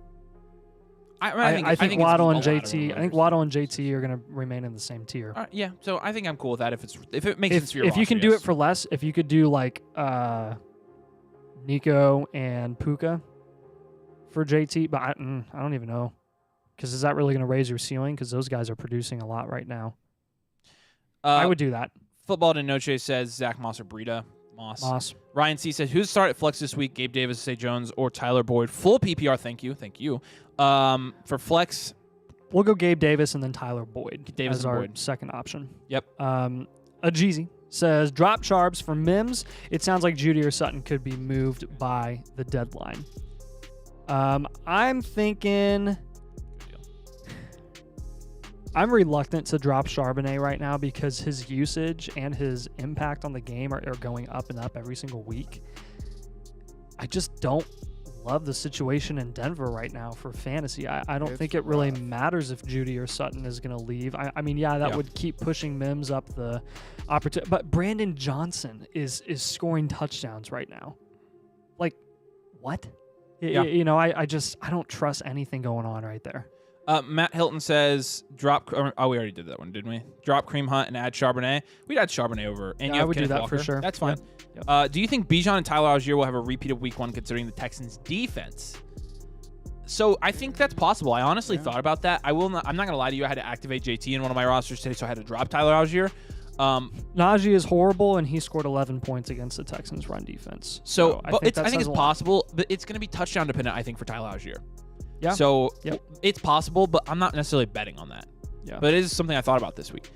I think Waddle and JT. I think Waddle and JT are going to remain in the same tier. Yeah, so I think I'm cool with that if it makes sense for your roster, you can do it for less, if you could do like Nico and Puka for JT, but I don't even know. Because is that really going to raise your ceiling? Because those guys are producing a lot right now. I would do that. Football to Noche says Zach Moss or Breida. Moss. Ryan C says, who's start at flex this week? Gabe Davis, Say Jones, or Tyler Boyd? Full PPR, thank you. For flex, we'll go Gabe Davis and then Tyler Boyd as our Boyd. Second option. Yep. Ajeezy says, drop Sharps for Mims. It sounds like Judy or Sutton could be moved by the deadline. I'm thinking... I'm reluctant to drop Charbonnet right now because his usage and his impact on the game are going up and up every single week. I just don't love the situation in Denver right now for fantasy. I don't think it really matters if Judy or Sutton is going to leave. I mean, that would keep pushing Mims up the opportunity. But Brandon Johnson is scoring touchdowns right now. Like, what? Yeah. I don't trust anything going on right there. Matt Hilton says, drop... Oh, we already did that one, didn't we? Drop Kareem Hunt and add Charbonnet. We'd add Charbonnet over. And I would Kenneth do that Walker. for sure. That's fine. Yep. Do you think Bijan and Tyler Algier will have a repeat of week 1 considering the Texans' defense? So I think that's possible. I honestly thought about that. I'm not going to lie to you. I had to activate JT in one of my rosters today, so I had to drop Tyler Algier. Najee is horrible, and he scored 11 points against the Texans' run defense. So I think it's possible, but it's going to be touchdown dependent, I think, for Tyler Algier. Yeah. So it's possible, but I'm not necessarily betting on that. Yeah. But it is something I thought about this week.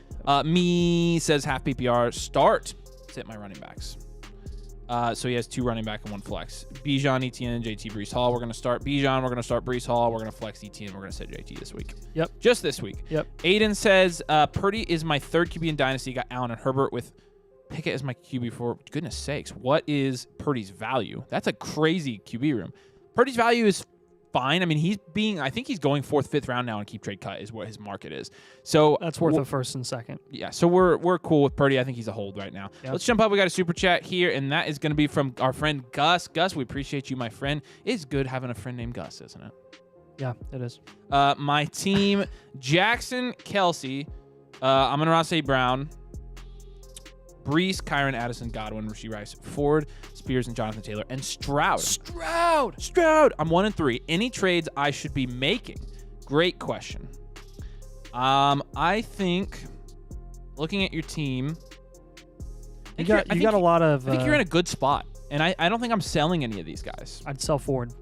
Me says half PPR. Sit my running backs. So he has 2 running back and 1 flex. Bijan, Etienne, JT, Breece Hall. We're going to start Bijan. We're going to start Breece Hall. We're going to flex Etienne. We're going to sit JT this week. Yep. Just this week. Yep. Aiden says, Purdy is my 3rd QB in Dynasty. Got Allen and Herbert with Pickett as my QB for goodness sakes. What is Purdy's value? That's a crazy QB room. Purdy's value is fine. I mean, I think he's going 4th, 5th round now in keep trade cut is what his market is. So that's worth a 1st and 2nd. Yeah, so we're cool with Purdy. I think he's a hold right now. Yep. Let's jump up. We got a super chat here, and that is going to be from our friend Gus. Gus, we appreciate you, my friend. It's good having a friend named Gus, isn't it? Yeah, it is. My team, Jackson, Kelsey, Amon-Ra St. Brown, Breece, Kyron, Addison, Godwin, Rashee Rice, Ford, Spears, and Jonathan Taylor, and Stroud. Stroud. I'm 1-3. Any trades I should be making? Great question. I think looking at your team, you got a lot of. I think you're in a good spot, and I don't think I'm selling any of these guys. I'd sell Ford.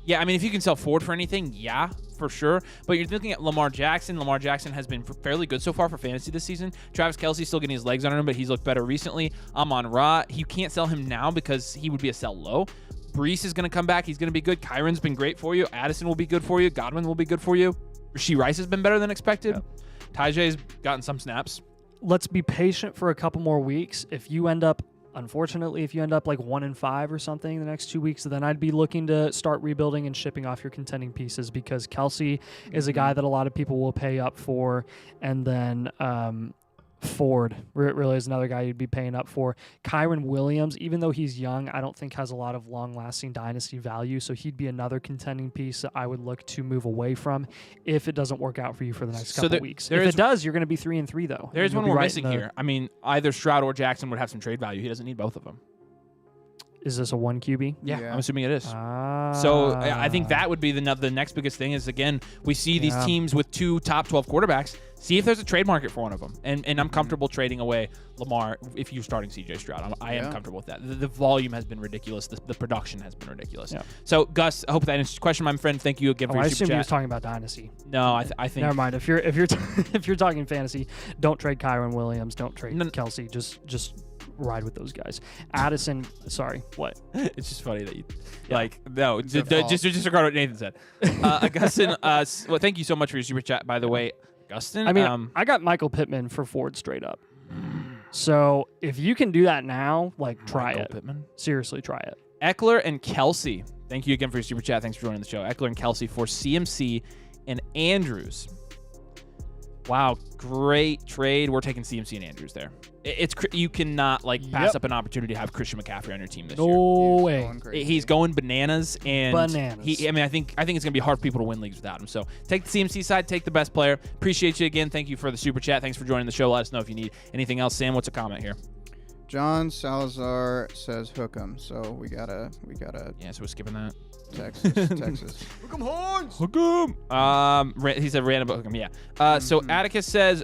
Yeah, I mean, if you can sell Ford for anything, yeah, for sure. But you're looking at Lamar Jackson. Lamar Jackson has been fairly good so far for fantasy this season. Travis Kelce's still getting his legs under him, but he's looked better recently. Amon-Ra, you can't sell him now because he would be a sell low. Breece is going to come back. He's going to be good. Kyron's been great for you. Addison will be good for you. Godwin will be good for you. Rashee Rice has been better than expected. Yep. Tajay's gotten some snaps. Let's be patient for a couple more weeks. Unfortunately, if you end up like 1-5 or something the next 2 weeks, then I'd be looking to start rebuilding and shipping off your contending pieces because Kelce is a guy that a lot of people will pay up for, and then Ford really is another guy you'd be paying up for. Kyron Williams, even though he's young, I don't think has a lot of long-lasting dynasty value, so he'd be another contending piece that I would look to move away from if it doesn't work out for you for the next couple weeks. If it does, you're going to be 3-3 though. There's one we're missing here. I mean, either Stroud or Jackson would have some trade value. He doesn't need both of them. Is this a 1 QB? Yeah, I'm assuming it is. So I think that would be the next biggest thing is, again, we see these teams with 2 top 12 quarterbacks. See if there's a trade market for one of them. And I'm comfortable trading away Lamar if you're starting CJ Stroud. I am comfortable with that. The volume has been ridiculous. The production has been ridiculous. Yeah. So, Gus, I hope that answers your question, my friend. Thank you again for your super chat. I assume he was talking about Dynasty. No, I think... Never mind. If you're talking fantasy, don't trade Kyron Williams. Don't trade Kelce. Just ride with those guys. Addison, sorry, what? It's just funny that you just disregard what Nathan said. Augustin, well, thank you so much for your super chat, by the way, Augustin. I mean, I got Michael Pittman for Ford straight up. So if you can do that now, try it. Pittman? Seriously, try it. Eckler and Kelsey. Thank you again for your super chat. Thanks for joining the show. Eckler and Kelsey for CMC and Andrews. Wow, great trade. We're taking CMC and Andrews there. You cannot pass up an opportunity to have Christian McCaffrey on your team this year. No way. He's going bananas, and I think it's gonna be hard for people to win leagues without him. So take the CMC side, take the best player. Appreciate you again. Thank you for the super chat. Thanks for joining the show. Let us know if you need anything else. Sam, what's a comment here? John Salazar says hook 'em. So we gotta. Yeah, so we're skipping that. Texas. Hook 'em horns. Hook 'em. He said random hook 'em. Yeah. So Atticus says,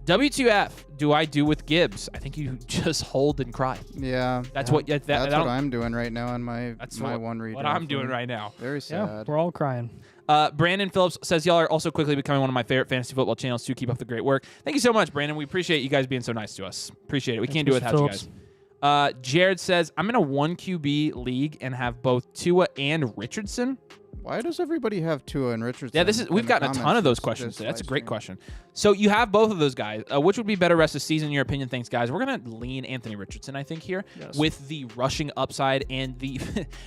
W2F do I do with Gibbs? I think you just hold and cry. Yeah. That's what I'm doing right now on my one read. What I'm doing right now. Very sad. Yeah, we're all crying. Brandon Phillips says y'all are also quickly becoming one of my favorite fantasy football channels too. Keep up the great work. Thank you so much, Brandon. We appreciate you guys being so nice to us. Appreciate it. We can't do it without you guys. Jared says, I'm in a 1 QB league and have both Tua and Richardson. Why does everybody have Tua and Richardson? Yeah, we've gotten a ton of those questions today. That's a great question. So you have both of those guys. Which would be better rest of the season in your opinion? Thanks, guys. We're going to lean Anthony Richardson, I think, here with the rushing upside and the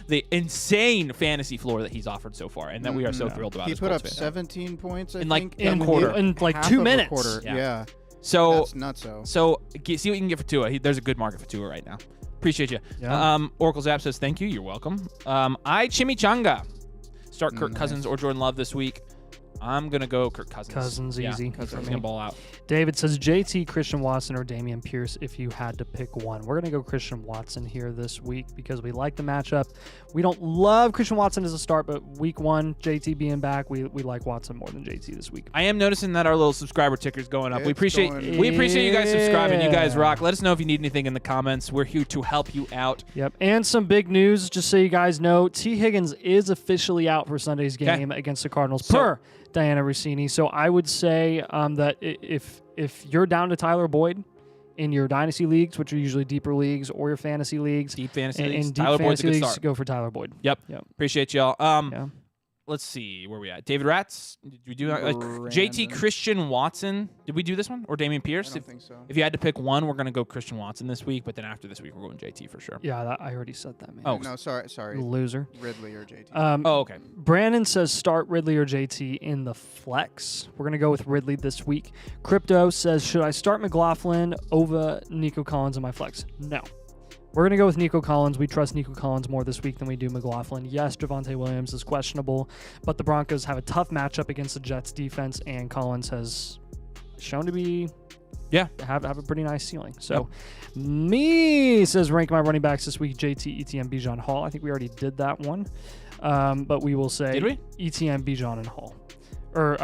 the insane fantasy floor that he's offered so far and that we are so thrilled about. He put up 17 points, I think. In a quarter. In 2 minutes. Yeah. So that's nutso. So see what you can get for Tua. There's a good market for Tua right now. Appreciate you. Yeah. Oracle Zap says, thank you. You're welcome. I Chimichanga. Start Kirk Cousins or Jordan Love this week. I'm going to go Kirk Cousins. Cousins, easy. Cousins going to ball out. David says, JT, Christian Watson, or Dameon Pierce if you had to pick one. We're going to go Christian Watson here this week because we like the matchup. We don't love Christian Watson as a start, but week 1, JT being back, we like Watson more than JT this week. I am noticing that our little subscriber ticker's going up. We appreciate you guys subscribing. You guys rock. Let us know if you need anything in the comments. We're here to help you out. Yep. And some big news, just so you guys know, T. Higgins is officially out for Sunday's game against the Cardinals per Diana Rossini. So I would say that if you're down to Tyler Boyd, in your dynasty leagues, which are usually deeper leagues, or your fantasy leagues. Deep fantasy leagues. In deep Tyler fantasy Boyd's a good leagues, start. go for Tyler Boyd. Yep. Appreciate y'all. Yeah. Let's see where we at. David Ratz. Did we do JT Christian Watson? Did we do this one or Damian Pierce? I don't think so. If you had to pick one, we're gonna go Christian Watson this week. But then after this week, we're going JT for sure. Yeah, I already said that, man. Oh no, sorry. Loser. Ridley or JT. Okay. Brandon says start Ridley or JT in the flex. We're gonna go with Ridley this week. Crypto says, should I start McLaughlin over Nico Collins in my flex? No. We're going to go with Nico Collins. We trust Nico Collins more this week than we do McLaughlin. Yes, Javonte Williams is questionable, but the Broncos have a tough matchup against the Jets defense, and Collins has shown to be have a pretty nice ceiling. So me says rank my running backs this week, JT, ETN, Bijan, Hall. I think we already did that one, but we will say did we? ETN, Bijan, and Hall. Or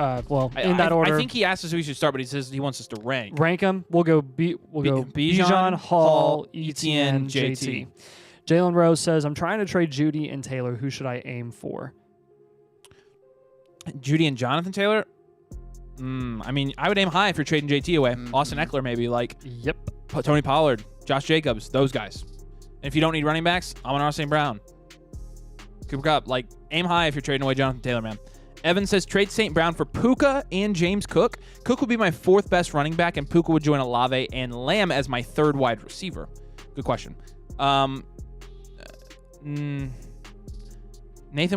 in that order. I think he asked us who we should start, but he says he wants us to rank. Rank them. We'll go Bijan, Hall, ETN, JT. Jalen Rose says, I'm trying to trade Judy and Taylor. Who should I aim for? Judy and Jonathan Taylor? I mean, I would aim high if you're trading JT away. Austin Eckler maybe. Yep. Tony Pollard, Josh Jacobs, those guys. And if you don't need running backs, Amon-Ra St. Brown. Cooper Kupp. Aim high if you're trading away Jonathan Taylor, man. Evan says, trade St. Brown for Puka and James Cook. Cook would be my 4th best running back, and Puka would join Olave and Lamb as my 3rd wide receiver. Good question. Nathan,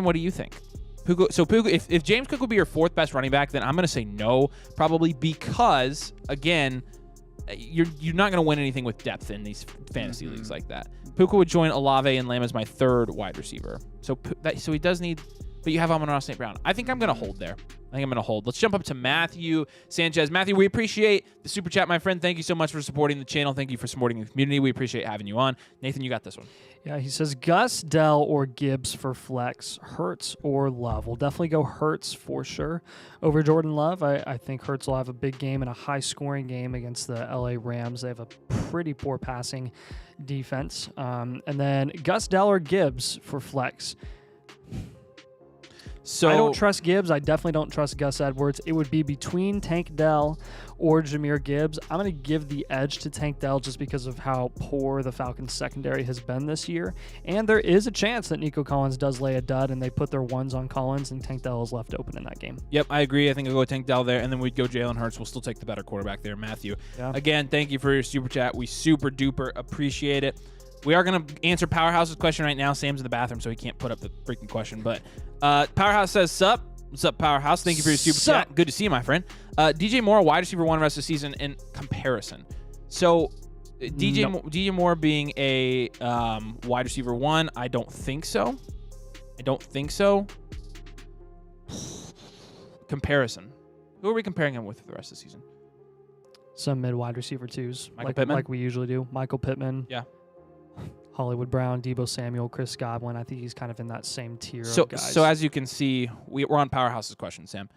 what do you think? Puka, if James Cook would be your 4th best running back, then I'm going to say no, probably because, again, you're not going to win anything with depth in these fantasy leagues like that. Puka would join Olave and Lamb as my 3rd wide receiver. So he does need... But you have Amon-Ra St. Brown. I think I'm going to hold there. Let's jump up to Matthew Sanchez. Matthew, we appreciate the super chat, my friend. Thank you so much for supporting the channel. Thank you for supporting the community. We appreciate having you on. Nathan, you got this one. Yeah, he says Gus, Dell, or Gibbs for flex, Hurts or Love. We'll definitely go Hurts for sure over Jordan Love. I think Hurts will have a big game and a high-scoring game against the LA Rams. They have a pretty poor passing defense. And then Gus, Dell, or Gibbs for flex. So I don't trust Gibbs. I definitely don't trust Gus Edwards. It would be between Tank Dell or Jahmyr Gibbs. I'm going to give the edge to Tank Dell just because of how poor the Falcons secondary has been this year. And there is a chance that Nico Collins does lay a dud and they put their ones on Collins and Tank Dell is left open in that game. Yep, I agree. I think I'll go with Tank Dell there, and then we'd go Jalen Hurts. We'll still take the better quarterback there, Matthew. Yeah. Again, thank you for your super chat. We super duper appreciate it. We are going to answer Powerhouse's question right now. Sam's in the bathroom, so he can't put up the freaking question. But Powerhouse says, sup? What's up, Powerhouse? Thank you for your super chat. Good to see you, my friend. DJ Moore, wide receiver 1 rest of the season in comparison. So DJ Moore being a wide receiver 1, I don't think so. Comparison. Who are we comparing him with for the rest of the season? Some mid-wide receiver 2s. Michael Pittman? Like we usually do. Michael Pittman. Yeah. Hollywood Brown, Deebo Samuel, Chris Godwin. I think he's kind of in that same tier of guys. So as you can see, we're on Powerhouse's question, Sam.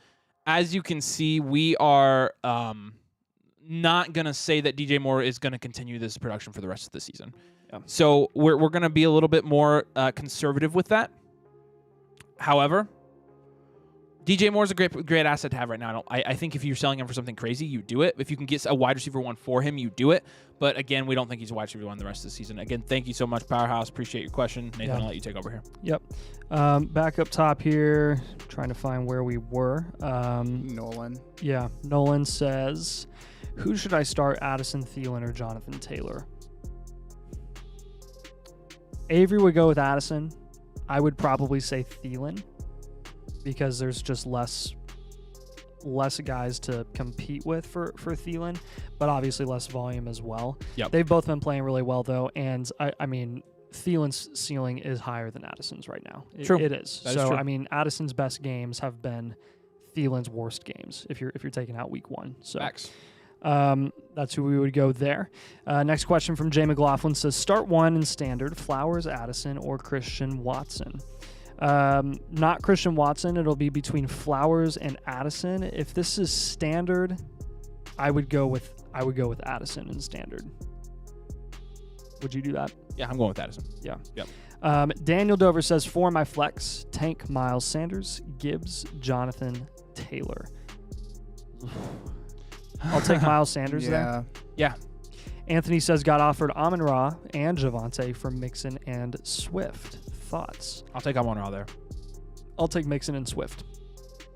As you can see, we are not going to say that DJ Moore is going to continue this production for the rest of the season. Yeah. So we're going to be a little bit more conservative with that. However, DJ Moore is a great asset to have right now. I think if you're selling him for something crazy, you do it. If you can get a wide receiver 1 for him, you do it. But again, we don't think he's a wide receiver 1 the rest of the season. Again, thank you so much, Powerhouse. Appreciate your question. Nathan, I'll let you take over here. Yep. Back up top here, trying to find where we were. Nolan. Yeah. Nolan says, who should I start, Addison, Thielen, or Jonathan Taylor? Avery would go with Addison. I would probably say Thielen, because there's just less guys to compete with for Thielen, but obviously less volume as well. Yep. They've both been playing really well, though, and I mean, Thielen's ceiling is higher than Addison's right now. True. It is. That is true. I mean, Addison's best games have been Thielen's worst games if you're taking out week 1. So Facts. That's who we would go there. Next question from Jay McLaughlin says, start 1 in standard, Flowers, Addison, or Christian Watson. Not Christian Watson. It'll be between Flowers and Addison. If this is standard, I would go with Addison in standard. Would you do that? Yeah, I'm going with Addison. Yeah. Yep. Daniel Dover says, for my flex, Tank, Miles Sanders, Gibbs, Jonathan, Taylor. I'll take Miles Sanders there. Yeah. Anthony says got offered Amon-Ra and Javonte for Mixon and Swift. Thoughts? I'll take Amon-Ra there. I'll take Mixon and Swift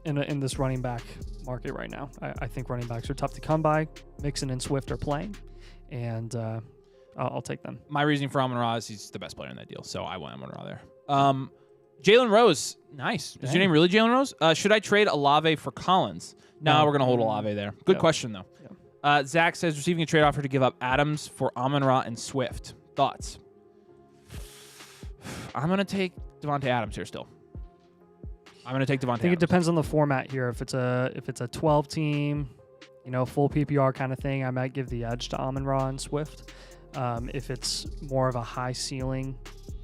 in this running back market right now. I think running backs are tough to come by. Mixon and Swift are playing, and I'll take them. My reasoning for Amon-Ra is he's the best player in that deal, so I want Amon-Ra there. Jalen Rose, nice. Is your name really Jalen Rose? Should I trade Olave for Collins? No, we're going to hold Olave there. Good question, though. Yeah. Zach says receiving a trade offer to give up Adams for Amon-Ra and Swift. Thoughts? I'm going to take Devontae Adams here still. I'm going to take Devontae I think it depends on the format here. If it's a 12 team, full PPR kind of thing, I might give the edge to Amon-Ra and Swift. If it's more of a high ceiling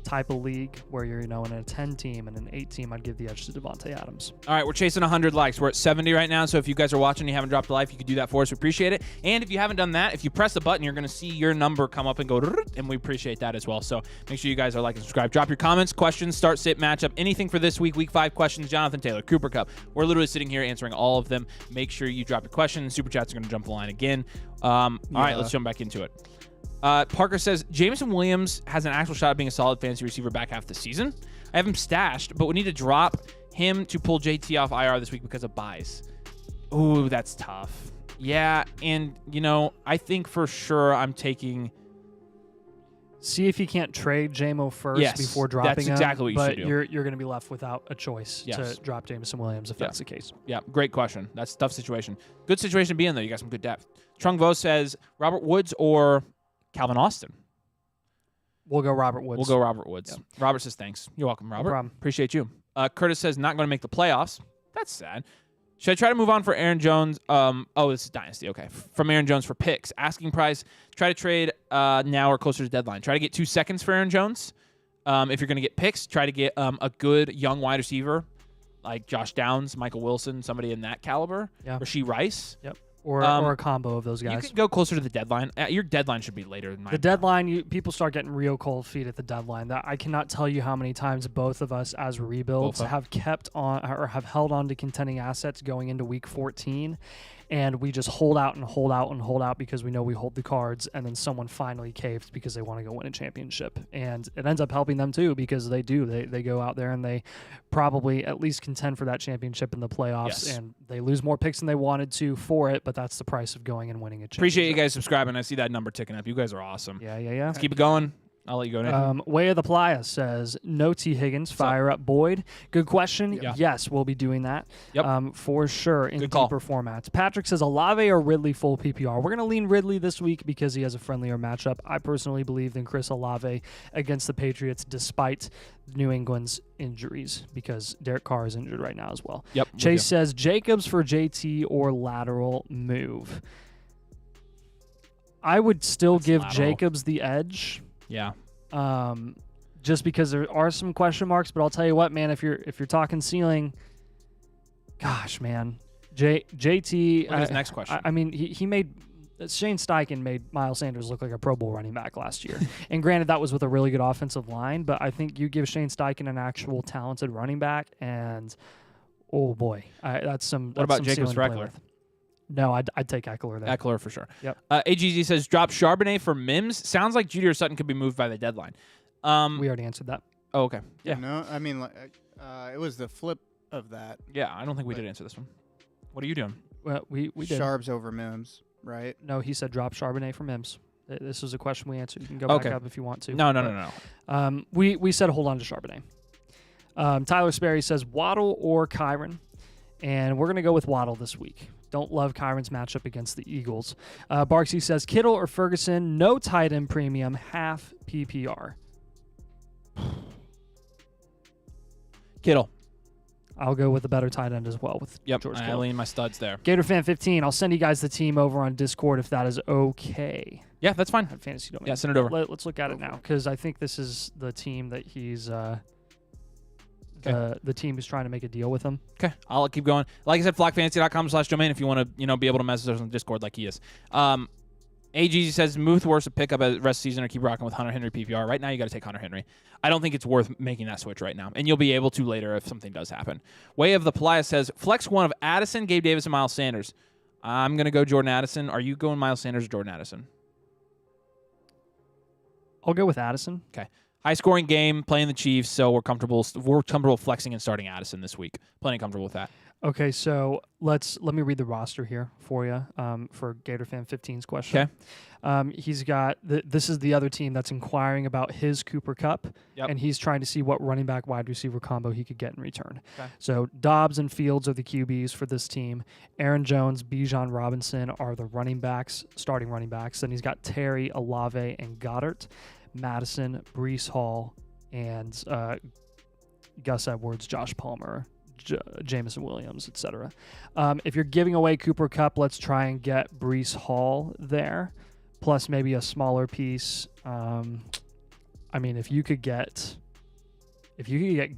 type of league where you're, in a 10 team and an 8 team, I'd give the edge to Devontae Adams. All right, we're chasing 100 likes. We're at 70 right now, so if you guys are watching and you haven't dropped a like, you could do that for us. We appreciate it. And if you haven't done that, if you press the button, you're going to see your number come up and go, and we appreciate that as well. So make sure you guys are like and subscribe. Drop your comments, questions, start, sit, matchup, anything for this week, week 5 questions, Jonathan Taylor, Cooper Kupp. We're literally sitting here answering all of them. Make sure you drop your questions. Super Chats are going to jump the line again. All right, let's jump back into it. Parker says, Jameson Williams has an actual shot at being a solid fantasy receiver back half the season. I have him stashed, but we need to drop him to pull JT off IR this week because of buys. Ooh, that's tough. Yeah, and, I think for sure I'm taking... See if you can't trade JMO first before dropping him. That's exactly what you should do. You're going to be left without a choice to drop Jameson Williams if that's the case. Yeah, great question. That's a tough situation. Good situation to be in, though. You got some good depth. Trung Vo says, Robert Woods or Calvin Austin? We'll go Robert Woods. We'll go Robert Woods. Yeah. Robert says, thanks. You're welcome, Robert. No problem. Appreciate you. Curtis says, not going to make the playoffs. That's sad. Should I try to move on for Aaron Jones? This is Dynasty. Okay. From Aaron Jones for picks. Asking price. Try to trade now or closer to deadline. Try to get 2 seconds for Aaron Jones. If you're going to get picks, try to get a good young wide receiver like Josh Downs, Michael Wilson, somebody in that caliber. Yeah. Rashee Rice. Yep. Or a combo of those guys. You can go closer to the deadline. Your deadline should be later than mine. The deadline, people start getting real cold feet at the deadline. I cannot tell you how many times both of us as rebuilds have kept on or have held on to contending assets going into week 14. And we just hold out and hold out and hold out because we know we hold the cards, and then someone finally caves because they want to go win a championship. And it ends up helping them too because they do. They go out there and they probably at least contend for that championship in the playoffs, and they lose more picks than they wanted to for it, but that's the price of going and winning a championship. Appreciate you guys subscribing. I see that number ticking up. You guys are awesome. Yeah. Let's keep it going. I'll let you go now. Way of the Playa says, no T. Higgins, fire up Boyd. Good question. Yeah. Yes, we'll be doing that for sure in deeper formats. Patrick says, Olave or Ridley full PPR. We're going to lean Ridley this week because he has a friendlier matchup. I personally believe in Chris Olave against the Patriots despite New England's injuries because Derek Carr is injured right now as well. Yep. Chase says, Jacobs for JT or lateral move. I would still give Jacobs the edge. Yeah. Just because there are some question marks, but I'll tell you what, man, if you're talking ceiling, gosh, man, JT. His next question. I mean, he made Shane Steichen made Miles Sanders look like a Pro Bowl running back last year, and granted that was with a really good offensive line, but I think you give Shane Steichen an actual talented running back, and oh boy, that's some. What about Jacobs for Eckler? No, I'd take Eckler there. Eckler for sure. Yep. AGZ says, drop Charbonnet for Mims. Sounds like Judy or Sutton could be moved by the deadline. We already answered that. Oh, okay. Yeah. No, I mean, it was the flip of that. Yeah, I don't think we did answer this one. What are you doing? Well, we did. Sharbs over Mims, right? No, he said drop Charbonnet for Mims. This was a question we answered. You can go back up if you want to. No. We said hold on to Charbonnet. Tyler Sperry says Waddle or Kyron. And we're going to go with Waddle this week. Don't love Kyron's matchup against the Eagles. Barksy says Kittle or Ferguson, no tight end premium, half PPR. Kittle. I'll go with a better tight end as well with George Kittle. I lean my studs there. GatorFan15, I'll send you guys the team over on Discord if that is okay. Yeah, that's fine. Fantasy domain. Yeah, send it over. Let's look at it now because I think this is the team that he's the team is trying to make a deal with him. Okay, I'll keep going. Like I said, flockfantasy.com/domain if you want to be able to message us on Discord like he is. AG says move worse to pick up at the rest of the season or keep rocking with Hunter Henry PPR. Right now, you got to take Hunter Henry. I don't think it's worth making that switch right now, and you'll be able to later if something does happen. Way of the Playa says flex one of Addison, Gabe Davis, and Miles Sanders. I'm going to go Jordan Addison. Are you going Miles Sanders or Jordan Addison? I'll go with Addison. Okay. High-scoring game, playing the Chiefs, so we're comfortable flexing and starting Addison this week. Plenty comfortable with that. Okay, so let me read the roster here for you for Gator Fan 15's question. Okay. He's got this is the other team that's inquiring about his Cooper Kupp, and he's trying to see what running back wide receiver combo he could get in return. Okay. So Dobbs and Fields are the QBs for this team. Aaron Jones, Bijan Robinson are the starting running backs. Then he's got Terry, Olave, and Goddard, Madison, Breece Hall, and Gus Edwards, Josh Palmer, Jameson Williams, etc. If you're giving away Cooper Kupp, let's try and get Breece Hall there, plus maybe a smaller piece. I mean, if you could get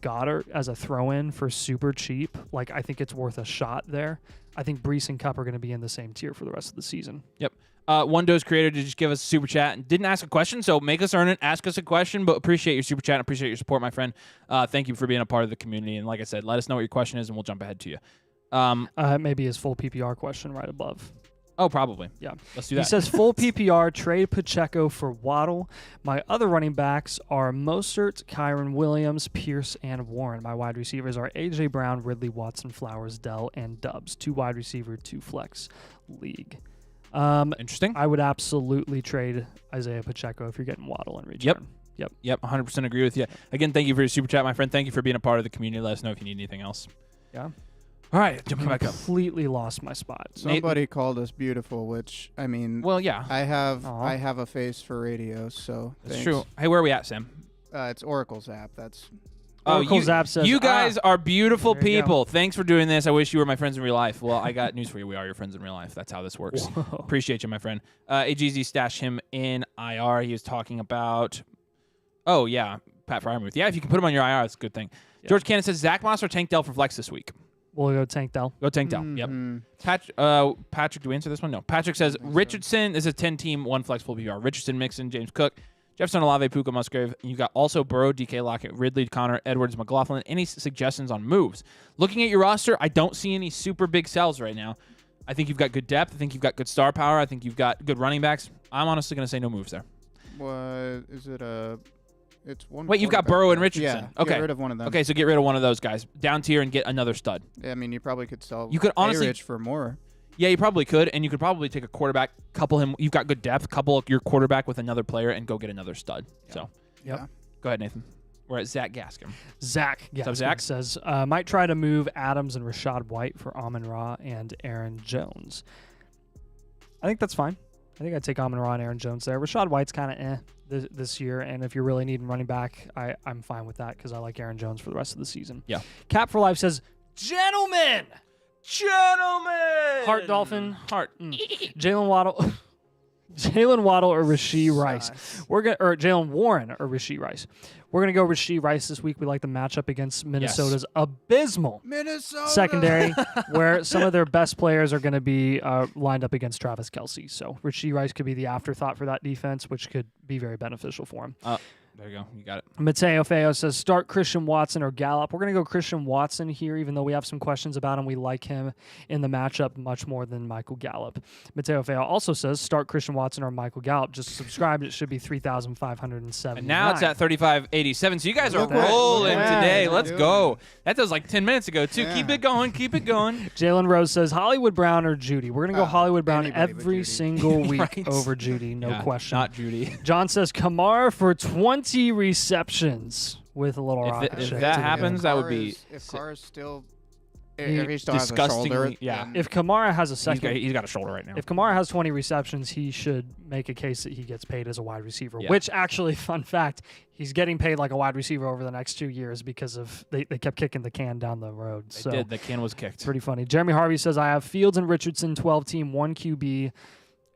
Goddard as a throw-in for super cheap, like I think it's worth a shot there. I think Breece and Kupp are going to be in the same tier for the rest of the season. Yep. One Dose Creator did just give us a super chat and didn't ask a question, so make us earn it. Ask us a question, but appreciate your super chat and appreciate your support, my friend. Thank you for being a part of the community. And like I said, let us know what your question is, and we'll jump ahead to you. Maybe his full PPR question right above. Oh, probably. Yeah. Let's do that. He says, full PPR, trade Pacheco for Waddle. My other running backs are Mostert, Kyron Williams, Pierce, and Warren. My wide receivers are A.J. Brown, Ridley, Watson, Flowers, Dell, and Dubs. 2 wide receiver, 2 flex league. Interesting. I would absolutely trade Isaiah Pacheco if you're getting Waddle in return. Yep. 100% agree with you. Again, thank you for your super chat, my friend. Thank you for being a part of the community. Let us know if you need anything else. Yeah. All right, jumping back up. Completely lost my spot. Somebody called us beautiful, which I mean. Well, yeah. I have a face for radio, so that's thanks. true. Hey, where are we at, Sam? It's Oracle's app. That's. Oracle's app says, you guys are beautiful people. go. Thanks for doing this. I wish you were my friends in real life. Well, I got news for you. We are your friends in real life. That's how this works. Whoa. Appreciate you, my friend. AGZ stashed him in IR. He was talking about, oh, yeah, Pat Fryermuth. Yeah, if you can put him on your IR, that's a good thing. Yeah. George Cannon says, Zach Moss or Tank Dell for flex this week? We'll go Tank Dell. Go Tank Dell. Yep. Patrick, do we answer this one? No. Patrick says, Richardson, this is a 10-team, 1 flex full PPR. Richardson, Mixon, James Cook, Jefferson, Olave, Puka, Musgrave. You got also Burrow, DK, Lockett, Ridley, Connor, Edwards, McLaughlin. Any suggestions on moves? Looking at your roster, I don't see any super big sells right now. I think you've got good depth. I think you've got good star power. I think you've got good running backs. I'm honestly going to say no moves there. What is it? It's one. Wait, you've got Burrow and Richardson. Yeah, okay. Get rid of one of them. Okay, so get rid of one of those guys. Down tier and get another stud. Yeah, I mean, you probably could sell. You could honestly A-Rich for more. Yeah, you probably could, and you could probably take a quarterback, couple him. You've got good depth. Couple your quarterback with another player, and go get another stud. Yeah. So, yeah. Go ahead, Nathan. We're at Zach Gaskin. Zach says, might try to move Adams and Rashad White for Amon-Ra and Aaron Jones. I think that's fine. I think I'd take Amon-Ra and Aaron Jones there. Rashad White's kind of this year, and if you're really needing running back, I'm fine with that because I like Aaron Jones for the rest of the season. Yeah. Cap for Life says, Gentlemen! Heart Dolphin. Heart. Jalen Waddle or Rashee Rice. Jalen Warren or Rashee Rice. We're gonna go Rashee Rice this week. We like the matchup against Minnesota's abysmal secondary, where some of their best players are going to be lined up against Travis Kelce. So Rashee Rice could be the afterthought for that defense, which could be very beneficial for him. There you go. You got it. Mateo Feo says, start Christian Watson or Gallup. We're going to go Christian Watson here, even though we have some questions about him. We like him in the matchup much more than Michael Gallup. Mateo Feo also says, start Christian Watson or Michael Gallup. Just subscribe. It should be 3,507. And now it's at 3,587. So you guys are rolling today. Let's go. That was like 10 minutes ago, too. Yeah. Keep it going. Keep it going. Jalen Rose says, Hollywood Brown or Judy. We're going to go Hollywood Brown every single week over Judy. No question. Not Judy. John says, Kamara for 20 receptions with a little rocket if shake. That happens, that would be... If Carr is still... If he still has a shoulder, If Kamara has a second... He's got a shoulder right now. If Kamara has 20 receptions, he should make a case that he gets paid as a wide receiver, which actually, fun fact, he's getting paid like a wide receiver over the next 2 years because of they kept kicking the can down the road. They did. The can was kicked. Pretty funny. Jeremy Harvey says, I have Fields and Richardson, 12-team, 1 QB.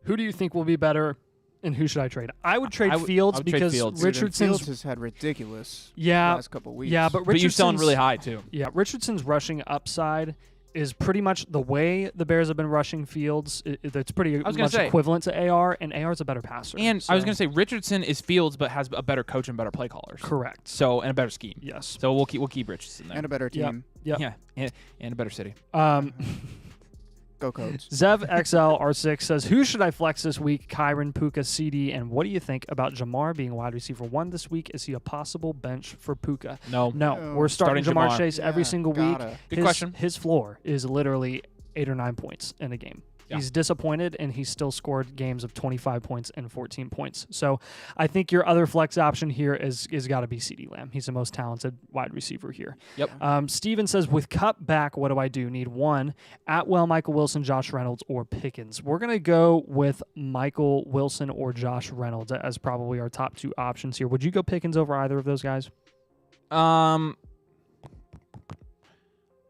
Who do you think will be better? And who should I trade? I would trade Fields because Richardson's Fields has had ridiculous last couple weeks. Yeah, but you're selling really high too. Yeah, Richardson's rushing upside is pretty much the way the Bears have been rushing Fields. It's pretty much equivalent to AR, and AR is a better passer. And I was going to say Richardson is Fields, but has a better coach and better play callers. Correct. So and a better scheme. Yes. So we'll keep Richardson there and a better team. Yep. Yeah, and a better city. Go Codes. Zev XL R6 says, who should I flex this week? Kyron, Puka, CD, and what do you think about Jamar being wide receiver 1 this week? Is he a possible bench for Puka? No. We're starting Jamar Chase every single week. Good question. His floor is literally 8 or 9 points in a game. Yeah. He's disappointed, and he's still scored games of 25 points and 14 points. So I think your other flex option here is got to be CeeDee Lamb. He's the most talented wide receiver here. Yep. Steven says, with Kupp back, what do I do? Need one, Atwell, Michael Wilson, Josh Reynolds, or Pickens. We're going to go with Michael Wilson or Josh Reynolds as probably our top 2 options here. Would you go Pickens over either of those guys? I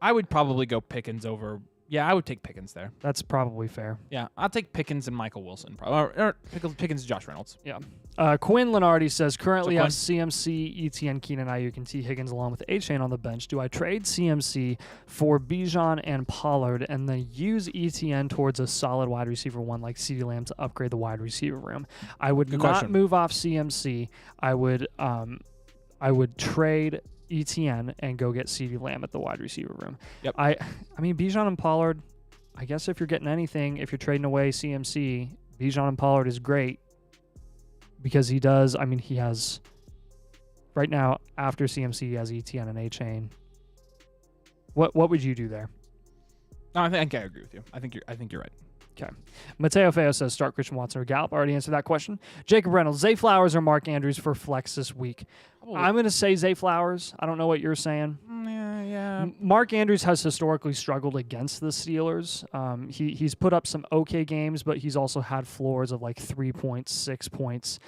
would probably go Pickens over. Yeah, I would take Pickens there. That's probably fair. Yeah, I'll take Pickens and Michael Wilson. Or Pickens and Josh Reynolds. Yeah. Quinn Lenardi says, currently have CMC, ETN, Keenan Ayuk, and T. Higgins along with A-Chain on the bench. Do I trade CMC for Bijan and Pollard and then use ETN towards a solid wide receiver 1 like CeeDee Lamb to upgrade the wide receiver room? I would not move off CMC. I would trade ETN and go get CeeDee Lamb at the wide receiver room. Yep. I mean, Bijan and Pollard, I guess if you're getting anything, if you're trading away CMC, Bijan and Pollard is great because he has, right now, after CMC, he has ETN and A-Chain. What would you do there? No, I think I agree with you. I think you're right. Okay. Mateo Feo says, start Christian Watson or Gallup. Already answered that question. Jacob Reynolds, Zay Flowers or Mark Andrews for flex this week? I'm going to say Zay Flowers. I don't know what you're saying. Yeah. Mark Andrews has historically struggled against the Steelers. He's put up some okay games, but he's also had floors of like 3 points, 6 points.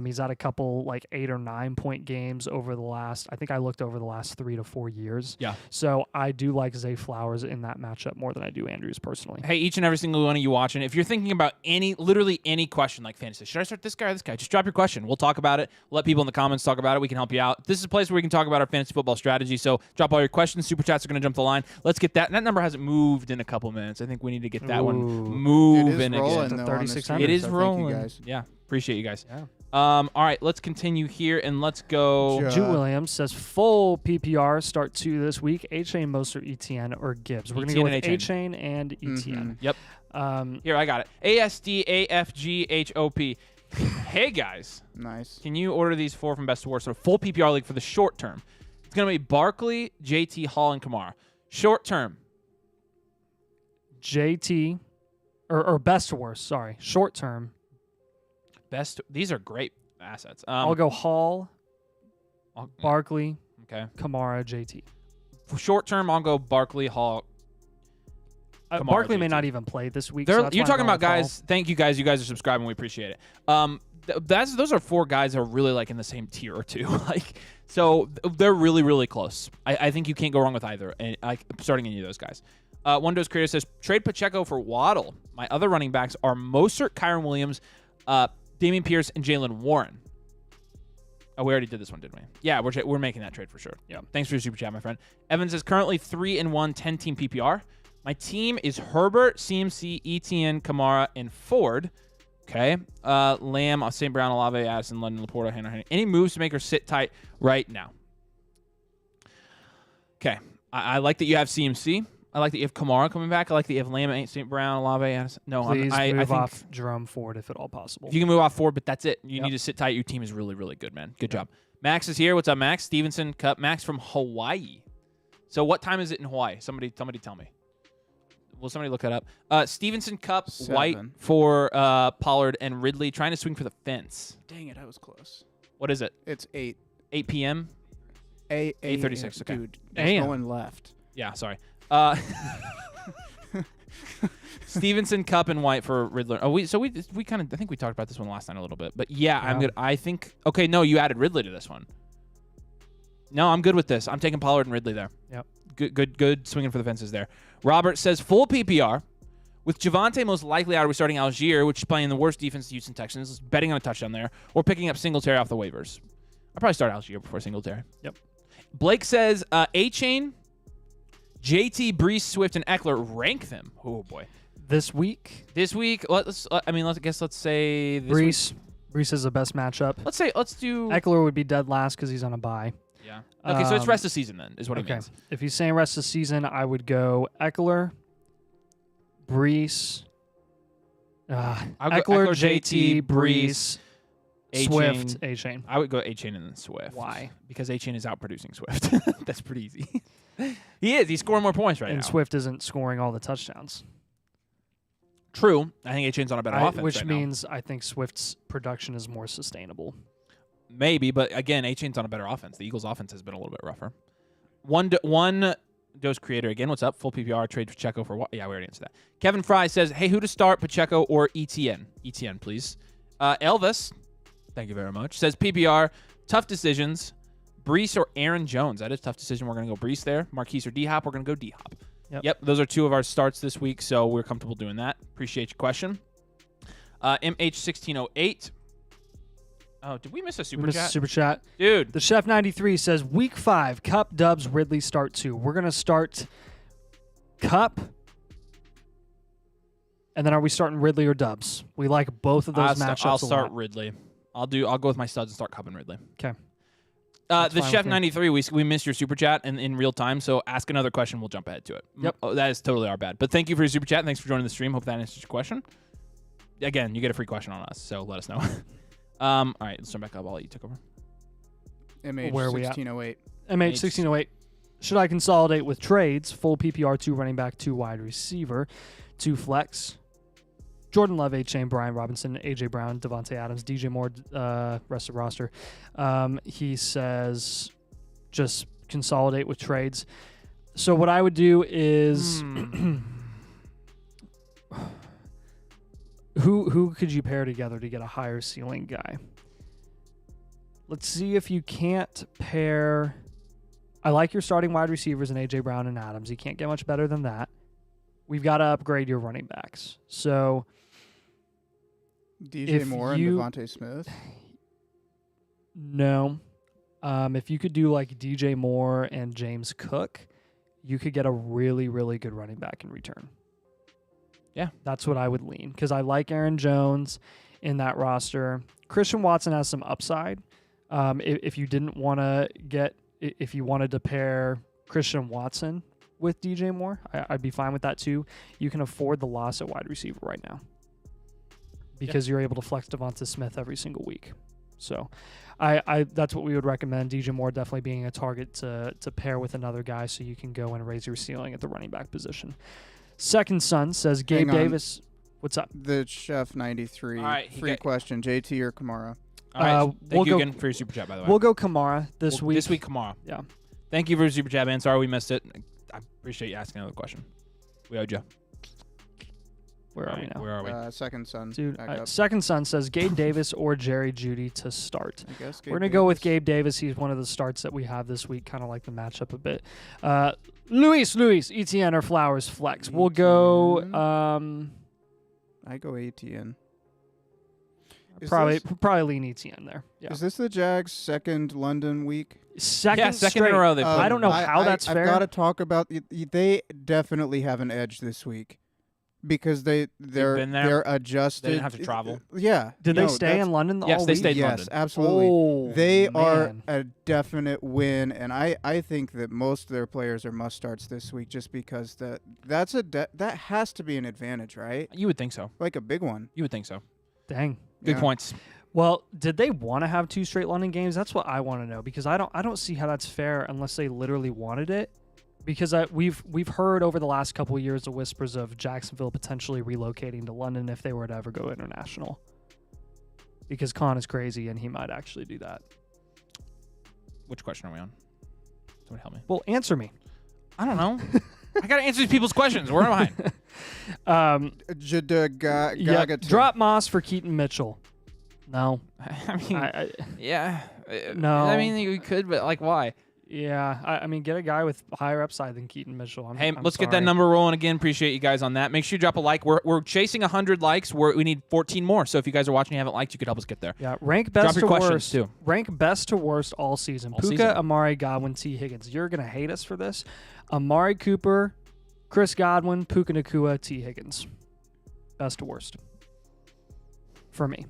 He's had a couple like 8 or 9 point games over the last 3 to 4 years. Yeah. So I do like Zay Flowers in that matchup more than I do Andrews personally. Hey, each and every single one of you watching, if you're thinking about literally any question like fantasy, should I start this guy or this guy? Just drop your question. We'll talk about it. Let people in the comments talk about it. We can help you out. This is a place where we can talk about our fantasy football strategy. So drop all your questions. Super chats are going to jump the line. Let's get that. And that number hasn't moved in a couple minutes. I think we need to get that one moving again. 3,600. It is so rolling. Thank you guys. Yeah, appreciate you guys. Yeah. All right, let's continue here and let's go. Drew Williams says full PPR start 2 this week. A-Chain, Mostert, ETN, or Gibbs. We're going to go with A-Chain and ETN. Yep. Here, I got it. ASDAFGHOP. Hey, guys. Nice. Can you order these 4 from best to worst? So full PPR league for the short term. It's going to be Barkley, JT, Hall, and Kamara. Short term. JT, or best to worst, sorry. Short term. Best. These are great assets. I'll go Hall, Barkley, Kamara, JT. For short term, I'll go Barkley, Hall, Kamara, Barkley JT. May not even play this week. You're talking about guys. Thank you guys. You guys are subscribing. We appreciate it. Those are 4 guys that are really like in the same tier or 2. So they're really, really close. I think you can't go wrong with either. And starting any of those guys. One Dose Creator says trade Pacheco for Waddle. My other running backs are Mostert, Kyron Williams, Damian Pierce, and Jalen Warren. Oh, we already did this one, didn't we? Yeah, we're making that trade for sure. Yeah. Thanks for your super chat, my friend. Evans is currently 3-1, 10-team PPR. My team is Herbert, CMC, ETN, Kamara, and Ford. Okay. Lamb, St. Brown, Olave, Addison, London, Laporta, Henry. Any moves to make her sit tight right now? Okay. I like that you have CMC. I like that you have Kamara coming back. I like that you have Lamb, St. Brown, Olave, Addison. No, Please I move think off Jerome Ford if at all possible. If you can move off Ford, but that's it. You need to sit tight. Your team is really, really good, man. Good job. Max is here. What's up, Max? Stevenson, Cup. Max from Hawaii. So what time is it in Hawaii? Somebody tell me. Will somebody look that up? Stevenson, Cup, 7. White for Pollard, and Ridley trying to swing for the fence. Dang it, I was close. What is it? It's 8. 8 p.m.? 8:36. Okay. Dude, there's no one left. Yeah, sorry. Stevenson, Cup, and White for Ridley. Oh, we kind of I think we talked about this one last night a little bit, but yeah, I'm good. I think no, you added Ridley to this one. No, I'm good with this. I'm taking Pollard and Ridley there. Yep. Good swinging for the fences there. Robert says full PPR with Javonte most likely out. Are we starting Algier, which is playing the worst defense, Houston Texans, betting on a touchdown there, or picking up Singletary off the waivers? I'll probably start Algier before Singletary. Yep. Blake says A-Chain, JT, Brees, Swift, and Eckler. Rank them. Oh boy. This week, let's say this Brees. Brees is the best matchup. Let's do Eckler would be dead last because he's on a bye. Yeah. Okay, so it's rest of season then, is what it means. If he's saying rest of season, I would go Eckler, Brees, Eckler, JT, Brees, Swift, A-Chain. I would go A-Chain and then Swift. Why? Because A-Chain is outproducing Swift. That's pretty easy. He is. He's scoring more points right now. And Swift isn't scoring all the touchdowns. True. I think A-Chain's on a better offense which right means I think Swift's production is more sustainable. Maybe, but again, A-Chain's on a better offense. The Eagles' offense has been a little bit rougher. One Dose Creator again. What's up? Full PPR trade Pacheco for what? Yeah, we already answered that. Kevin Fry says, "Hey, who to start? Pacheco or ETN? ETN, please." Elvis, thank you very much. Says PPR. Tough decisions. Brees or Aaron Jones. That is a tough decision. We're gonna go Brees there. Marquise or D-Hop. We're gonna go D-Hop. Yep. Those are two of our starts this week, so we're comfortable doing that. Appreciate your question. MH1608. Oh, did we miss a super chat? Super chat. Dude. The Chef 93 says, Week 5, Cup, Dubs, Ridley start 2. We're going to start Cup. And then are we starting Ridley or Dubs? We like both of those matchups I'll start Ridley. I'll go with my studs and start Cup and Ridley. Okay. The Chef 93, we missed your super chat in real time, so ask another question. We'll jump ahead to it. Yep. Oh, that is totally our bad. But thank you for your super chat. Thanks for joining the stream. Hope that answers your question. Again, you get a free question on us, so let us know. All right, let's turn back up. I'll let you take over. MH1608. MH1608. Should I consolidate with trades? Full PPR, 2 running back, 2 wide receiver, 2 flex. Jordan Love, A-Chain, Brian Robinson, A.J. Brown, Devontae Adams, DJ Moore, rest of roster. He says just consolidate with trades. So what I would do is... Who could you pair together to get a higher ceiling guy? Let's see if you can't pair... I like your starting wide receivers in A.J. Brown and Adams. You can't get much better than that. We've got to upgrade your running backs. So... DJ Moore and Devontae Smith? No. If you could do like DJ Moore and James Cook, you could get a really, really good running back in return. Yeah. That's what I would lean because I like Aaron Jones in that roster. Christian Watson has some upside. If you didn't want to if you wanted to pair Christian Watson with DJ Moore, I'd be fine with that too. You can afford the loss at wide receiver right now because you're able to flex Devonta Smith every single week. So I that's what we would recommend. DJ Moore definitely being a target to pair with another guy so you can go and raise your ceiling at the running back position. Second Son says Gabe Davis. What's up? The Chef 93. Right, free question, JT or Kamara? All right. Thank you again for your super chat, by the way. We'll go Kamara this week. This week, Kamara. Yeah. Thank you for your super chat, man. Sorry we missed it. I appreciate you asking another question. We owed you. Where are we now? Where are we? Second Son. Dude, Second Son says Gabe Davis or Jerry Jeudy to start. I guess We're going to go with Gabe Davis. He's one of the starts that we have this week. Kind of like the matchup a bit. Luis, ETN or Flowers flex. We'll go... I go ATN. Probably lean ETN there. Yeah. Is this the Jags' second London week? Second in a row. I don't know how that's fair. I've got to talk about... They definitely have an edge this week. Because they're adjusted. They didn't have to travel. Yeah. Did they stay in London all week? Yes, they stayed in London. Yes, absolutely. Oh, they are a definite win, and I think that most of their players are must-starts this week just because that has to be an advantage, right? You would think so. Like a big one. You would think so. Dang. Good points. Well, did they want to have 2 straight London games? That's what I want to know because I don't see how that's fair unless they literally wanted it. Because we've heard over the last couple of years the whispers of Jacksonville potentially relocating to London if they were to ever go international. Because Khan is crazy and he might actually do that. Which question are we on? Somebody help me. Well, answer me. I don't know. I got to answer these people's questions. Where am I? Drop Moss for Keaton Mitchell. No. I mean, yeah. No. I mean, you could, but like, why? Yeah, I mean, get a guy with higher upside than Keaton Mitchell. Let's get that number rolling again. Appreciate you guys on that. Make sure you drop a like. We're chasing 100 likes. We need 14 more. So if you guys are watching and haven't liked, you could help us get there. Yeah, rank best drop your to questions worst. too. Rank best to worst all season. Puka, Amari, Godwin, T. Higgins. You're gonna hate us for this. Amari Cooper, Chris Godwin, Puka Nacua, T. Higgins. Best to worst. For me.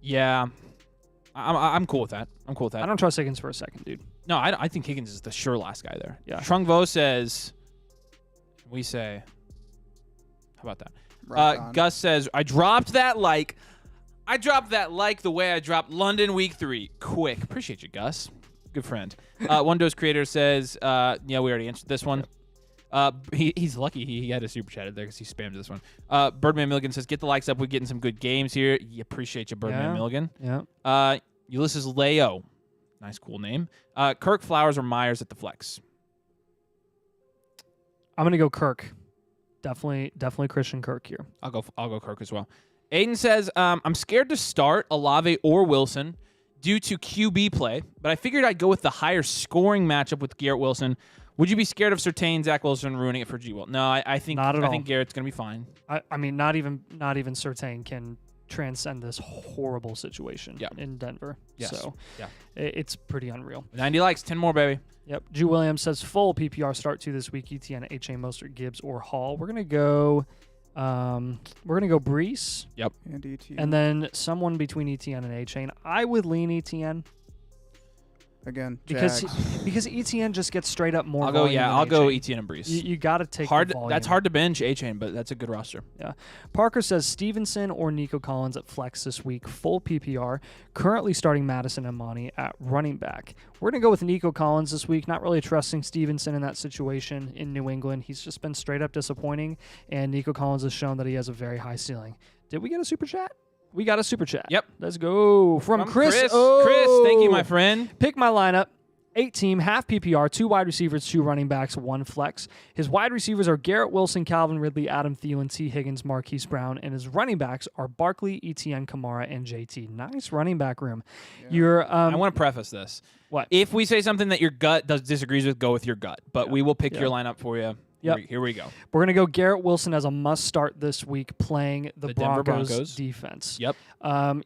Yeah. I'm cool with that. I don't trust Higgins for a second, dude. No, I think Higgins is the sure last guy there. Yeah. Trung Vo says, we say, How about that? Rock Gus says, I dropped that like the way I dropped London week 3. Quick. Appreciate you, Gus. Good friend. One Dose Creator says, yeah, we already answered this one. He's lucky he had a super chat there because he spammed this one. Birdman Milligan says, get the likes up. We're getting some good games here. Appreciate you, Birdman Milligan. Yeah. Ulysses Leo. Nice, cool name. Kirk, Flowers, or Myers at the flex? I'm going to go Kirk. Definitely Christian Kirk here. I'll go Kirk as well. Aiden says, I'm scared to start Olave or Wilson due to QB play, but I figured I'd go with the higher scoring matchup with Garrett Wilson. Would you be scared of Surtain, Zach Wilson ruining it for G. Will? No, I think not at all. I think Garrett's going to be fine. I mean, not even Surtain can transcend this horrible situation in Denver. Yes. So it's pretty unreal. 90 likes, 10 more, baby. Yep. Drew Williams says full PPR start 2 this week. ETN, H.A. Mostert, Gibbs, or Hall. We're gonna go Brees. Yep. And ETN. And then someone between ETN and H.A. I would lean ETN. Again, because ETN just gets straight up more. I'll go ETN and Brees. You got to take hard. The volume. That's hard to bench A-Chain, but that's a good roster. Yeah. Parker says Stevenson or Nico Collins at flex this week, full PPR. Currently starting Madison and Monty at running back. We're gonna go with Nico Collins this week. Not really trusting Stevenson in that situation in New England. He's just been straight up disappointing, and Nico Collins has shown that he has a very high ceiling. Did we get a super chat? We got a super chat. Yep. Let's go. From Chris. Chris, thank you, my friend. Pick my lineup. 8-team, half PPR, 2 wide receivers, 2 running backs, 1 flex. His wide receivers are Garrett Wilson, Calvin Ridley, Adam Thielen, T. Higgins, Marquise Brown, and his running backs are Barkley, ETN, Kamara, and JT. Nice running back room. Yeah. I want to preface this. What? If we say something that your gut disagrees with, go with your gut. But we will pick your lineup for you. Yep. Here we go. We're going to go Garrett Wilson as a must-start this week playing the Broncos defense. Yep.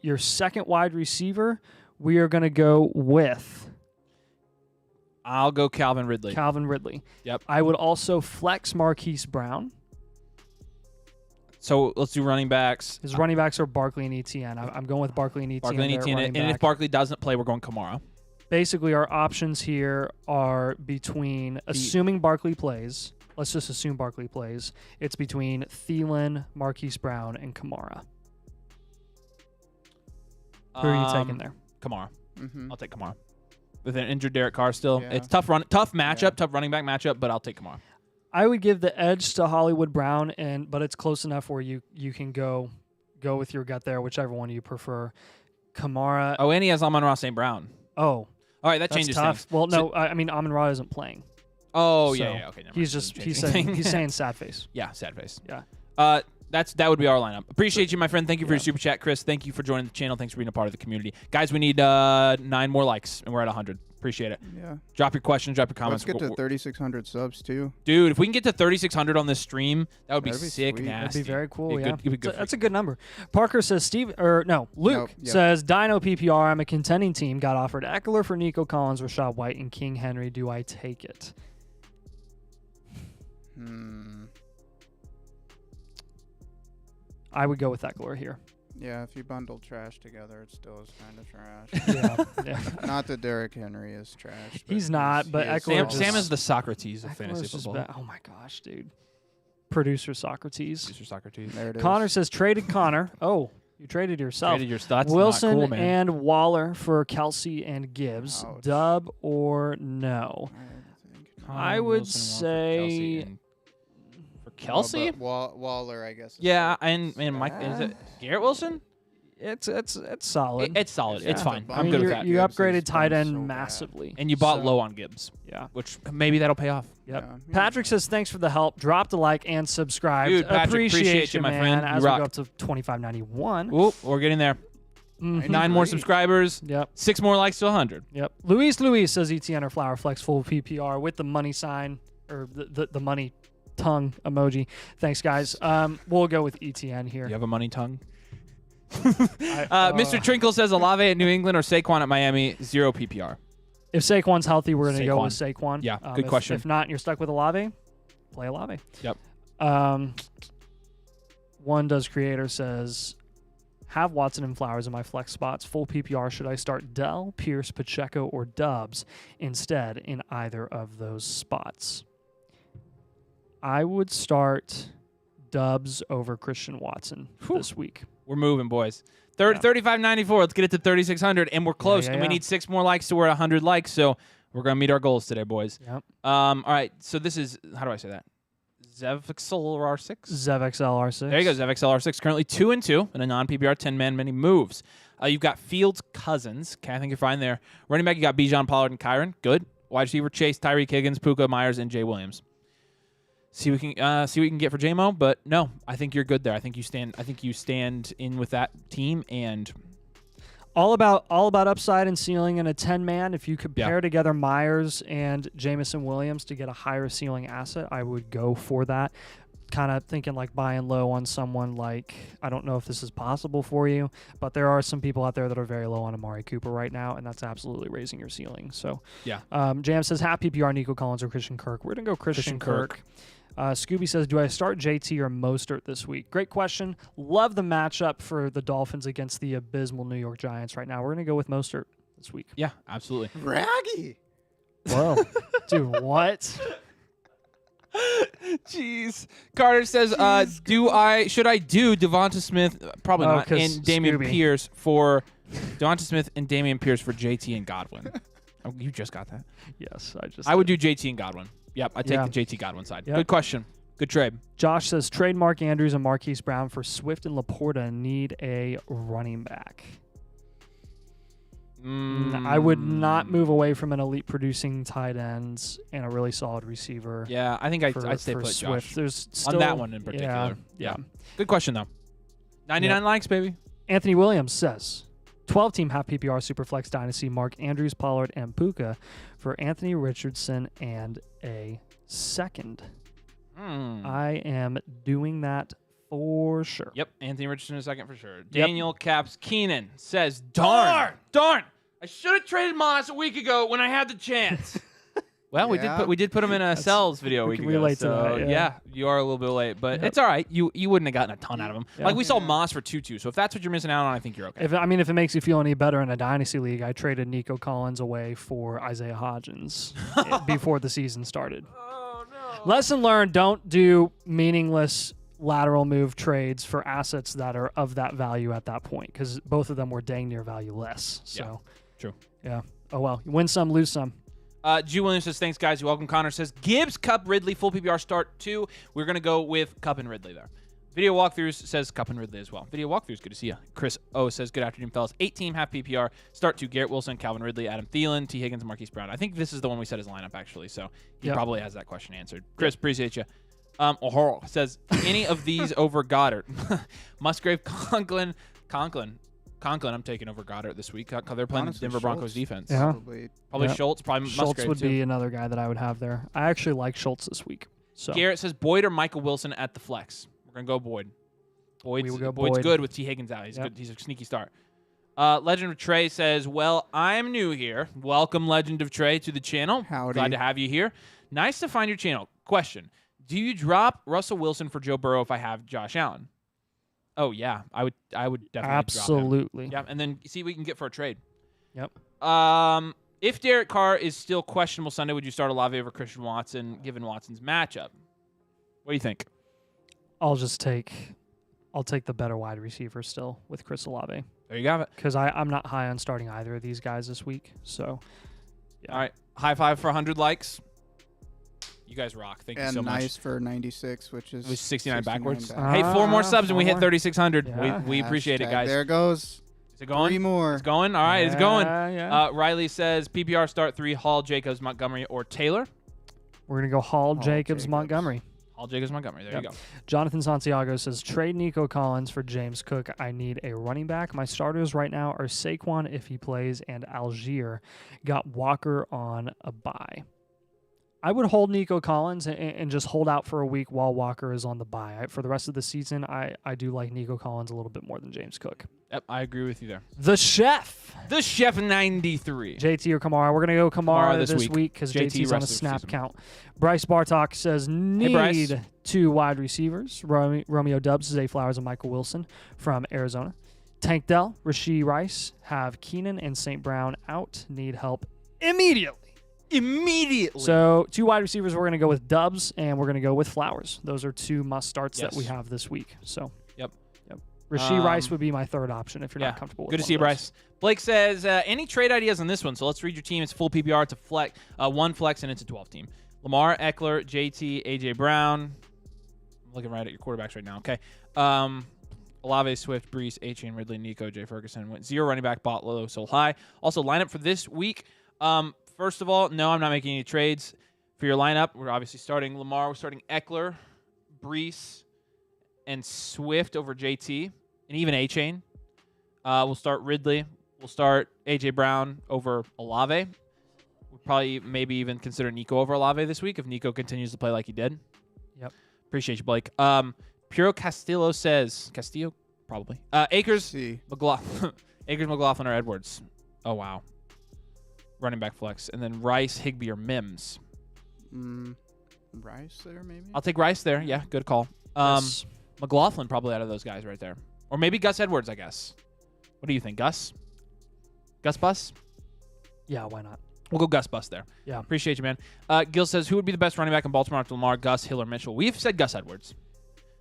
Your second wide receiver, we are going to go with... I'll go Calvin Ridley. Yep. I would also flex Marquise Brown. So let's do running backs. His running backs are Barkley and ETN. I'm going with Barkley and ETN. And if Barkley doesn't play, we're going Kamara. Basically, our options here are between, assuming Barkley plays, let's just assume Barkley plays, it's between Thielen, Marquise Brown, and Kamara. Who are you taking there? Kamara. Mm-hmm. I'll take Kamara. With an injured Derek Carr still. Yeah. It's tough running back matchup, but I'll take Kamara. I would give the edge to Hollywood Brown, but it's close enough where you can go with your gut there, whichever one you prefer. Kamara. Oh, and he has Amon-Ra St. Brown. Oh. All right, that changes tough. things. Well, no, I mean, Amon-Ra isn't playing. Oh, so yeah, okay. Never he's mind. he's saying sad face. Yeah, sad face. Yeah. That would be our lineup. Appreciate you, my friend. Thank you for your super chat, Chris. Thank you for joining the channel. Thanks for being a part of the community. Guys, we need 9 more likes, and we're at 100. Appreciate it. Yeah. Drop your questions, drop your comments. Let's get to 3,600 subs, too. Dude, if we can get to 3,600 on this stream, that would be sick, sweet. nasty. That'd be very cool, yeah. That's a good number. Parker says Luke says, Dino PPR, I'm a contending team. Got offered Eckler for Nico Collins, Rashad White, and King Henry. Do I take it? I would go with Eckler here. Yeah, if you bundle trash together, it still is kind of trash. Yeah. Not that Derrick Henry is trash. He's not, but Eckler Sam is the Socrates of fantasy football. Oh, my gosh, dude. Producer Socrates. There it is. Connor says, traded Connor. Oh, you traded yourself. That's Wilson not cool, man. and Waller for Kelsey and Gibbs. Ouch. Dub or no? I would say... Kelsey? Waller, I guess. Yeah, and Mike, is it Garrett Wilson? It's solid. It's solid. Yeah. It's fine. I I'm mean, good with that. You upgraded tight end so massively. And you bought low on Gibbs. Yeah. Which maybe that'll pay off. Yep. Yeah. Patrick says, thanks for the help. Drop a like and subscribe. Dude, Patrick, appreciate you, my friend. As we go up to 2591. Oop, we're getting there. 9 more subscribers. Yep. 6 more likes to 100. Yep. Luis says ETN or Flower Flex full PPR with the money sign or the money tongue emoji. Thanks, guys. We'll go with ETN here. You have a money tongue? Mr. Trinkle says Olave at New England or Saquon at Miami, 0 PPR. If Saquon's healthy, we're going to go with Saquon. Yeah, good question. If not, and you're stuck with Olave, play Olave. Yep. One Does Creator says, have Watson and Flowers in my flex spots. Full PPR. Should I start Dell, Pierce, Pacheco, or Dubs instead in either of those spots? I would start Dubs over Christian Watson this week. We're moving, boys. 3594. Let's get it to 3600, and we're close. And we need 6 more likes to we're at 100 likes. So we're gonna meet our goals today, boys. Yep. All right. So this is, how do I say that? ZevXLR6. ZevXLR6. There you go. ZevXLR6. Currently 2-2 in a non-PPR 10-man many moves. You've got Fields, Cousins. Okay, I think you're fine there. Running back, you got Bijan, Pollard, and Kyron. Good. Wide receiver, Chase, Tyreek Higgins, Puka, Myers, and Jay Williams. See what we can get for JMO, but no, I think you're good there. I think you stand in with that team, and all about upside and ceiling in a 10-man. If you could pair together Myers and Jamison Williams to get a higher ceiling asset, I would go for that. Kind of thinking like buying low on someone like, I don't know if this is possible for you, but there are some people out there that are very low on Amari Cooper right now, and that's absolutely raising your ceiling. So Jam says half PPR, Nico Collins or Christian Kirk. We're going to go Christian Kirk. Scooby says, do I start JT or Mostert this week? Great question. Love the matchup for the Dolphins against the abysmal New York Giants right now. We're going to go with Mostert this week. Yeah, absolutely. Raggy. Whoa. Dude, what? Jeez. Carter says, should I do Devonta Smith? Probably not. And Damian Pierce for Devonta Smith and Damian Pierce for JT and Godwin. Oh, you just got that? Yes, I would do JT and Godwin. Yep, I take the JT Godwin side. Yep. Good question. Good trade. Josh says, trade Mark Andrews and Marquise Brown for Swift and Laporta. Need a running back. I would not move away from an elite producing tight ends and a really solid receiver. Yeah, I think I'd stay put, Swift. Josh. There's still, on that one in particular. Yeah. Good question, though. 99 likes, baby. Anthony Williams says, 12-team half PPR Superflex Dynasty, Mark Andrews, Pollard, and Puka for Anthony Richardson and a second. I am doing that for sure. Yep, Anthony Richardson a second for sure. Daniel Caps Keenan says, darn. I should have traded Moss a week ago when I had the chance. Well, we did put him in a Sells video a week ago. Relate to that, yeah, you are a little bit late, but it's all right. You wouldn't have gotten a ton out of him. Yeah. Like we saw Moss for 2-2. So if that's what you're missing out on, I think you're okay. If it makes you feel any better in a dynasty league, I traded Nico Collins away for Isaiah Hodgins before the season started. Oh no! Lesson learned: don't do meaningless lateral move trades for assets that are of that value at that point, because both of them were dang near valueless. So true. Yeah. Oh well, you win some, lose some. G. Williams says, thanks, guys. You're welcome. Connor says, Gibbs, Cup, Ridley, full PPR start 2. We're going to go with Cup and Ridley there. Video Walkthroughs says Cup and Ridley as well. Video Walkthroughs, good to see you. Chris O says, good afternoon, fellas. 8-team half PPR start 2. Garrett Wilson, Calvin Ridley, Adam Thielen, T. Higgins, and Marquise Brown. I think this is the one we set his lineup, actually, so he probably has that question answered. Chris, appreciate you. Says, any of these over Goddard? Musgrave, Conklin, I'm taking over Goddard this week. They're playing the Denver Broncos defense. Yeah. Probably Schultz, probably Schultz Musgrave would too. be another guy that I would have there. I actually like Schultz this week. So Garrett says Boyd or Michael Wilson at the flex. We're going to go Boyd. Boyd's good with T. Higgins out. He's good. He's a sneaky start. Legend of Trey says, well, I'm new here. Welcome, Legend of Trey, to the channel. Howdy. Glad to have you here. Nice to find your channel. Question. Do you drop Russell Wilson for Joe Burrow if I have Josh Allen? Oh, yeah. I would definitely absolutely drop him. Yeah, and then see what we can get for a trade. Yep. If Derek Carr is still questionable Sunday, would you start Olave over Christian Watson given Watson's matchup? What do you think? I'll take the better wide receiver still with Chris Olave. There you have it. Because I'm not high on starting either of these guys this week. So, All right. High five for 100 likes. You guys rock. Thank you so much. And nice for 96, which is... It was 69 backwards. Hey, 4 more subs and we hit 3,600. Yeah. We appreciate it, guys. There it goes. Is it going? 3 more. It's going? All right, it's going. Yeah. Riley says PPR start 3, Hall, Jacobs, Montgomery, or Taylor. We're going to go Hall, Jacobs, Montgomery. Hall, Jacobs, Montgomery. There you go. Jonathan Santiago says, trade Nico Collins for James Cook. I need a running back. My starters right now are Saquon if he plays and Algier. Got Walker on a bye. I would hold Nico Collins and just hold out for a week while Walker is on the bye. For the rest of the season, I do like Nico Collins a little bit more than James Cook. Yep, I agree with you there. The Chef 93. JT or Kamara. We're going to go Kamara this week because JT's on a snap count. Bryce Bartok says need 2 wide receivers. Romeo Dubs, Zay Flowers, and Michael Wilson from Arizona. Tank Dell, Rashee Rice have Keenan and St. Brown out. Need help immediately. immediately. So 2 wide receivers, we're going to go with Dubs, and we're going to go with Flowers. Those are 2 must-starts that we have this week. So Yep. Rasheed Rice would be my third option if you're not comfortable with Good to see you, Bryce. Blake says, any trade ideas on this one? So let's read your team. It's full PPR. It's a flex, 1 flex, and it's a 12 team. Lamar, Eckler, JT, AJ Brown. I'm looking right at your quarterbacks right now. Okay. Olave, Swift, Brees, A-Chain, Ridley, Nico, Jay Ferguson. Went 0 running back, bought low, sold high. Also, lineup for this week. First of all, no, I'm not making any trades for your lineup. We're obviously starting Lamar. We're starting Eckler, Brees, and Swift over JT, and even A-Chain. We'll start Ridley. We'll start A.J. Brown over Olave. We'll probably maybe even consider Nico over Olave this week if Nico continues to play like he did. Yep. Appreciate you, Blake. Puro Castillo says, Castillo, probably. Akers, McLaughlin. Akers, McLaughlin, or Edwards. Oh, wow. Running back flex. And then Rice, Higbee, or Mims. Rice there, maybe? I'll take Rice there. Yeah, good call. Yes. McLaughlin probably out of those guys right there. Or maybe Gus Edwards, I guess. What do you think, Gus? Gus Bus? Yeah, why not? We'll go Gus Bus there. Yeah. Appreciate you, man. Gil says, who would be the best running back in Baltimore after Lamar, Gus, Hill, or Mitchell? We've said Gus Edwards.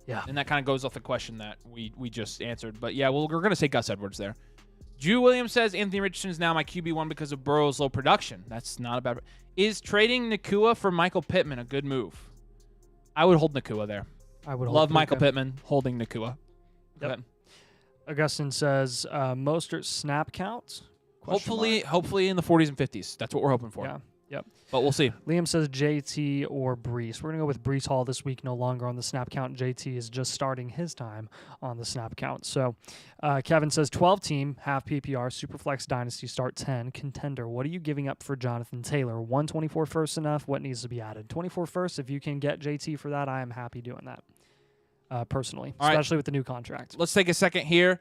Yeah. And that kind of goes off the question that we just answered. But, yeah, we're going to say Gus Edwards there. Drew Williams says, Anthony Richardson is now my QB1 because of Burrow's low production. That's not a bad... Is trading Nakua for Michael Pittman a good move? I would hold Nakua there. I would love Michael Pittman holding Nakua. Yep. Augustine says, Mostert snap counts? Hopefully in the 40s and 50s. That's what we're hoping for. Yeah. Yep. But we'll see. Liam says JT or Brees. We're going to go with Brees Hall this week, no longer on the snap count. JT is just starting his time on the snap count. So Kevin says 12-team, half PPR, Superflex Dynasty, start 10, contender. What are you giving up for Jonathan Taylor? 124 first enough? What needs to be added? 24 first, if you can get JT for that, I am happy doing that, personally, especially with the new contract. Let's take a second here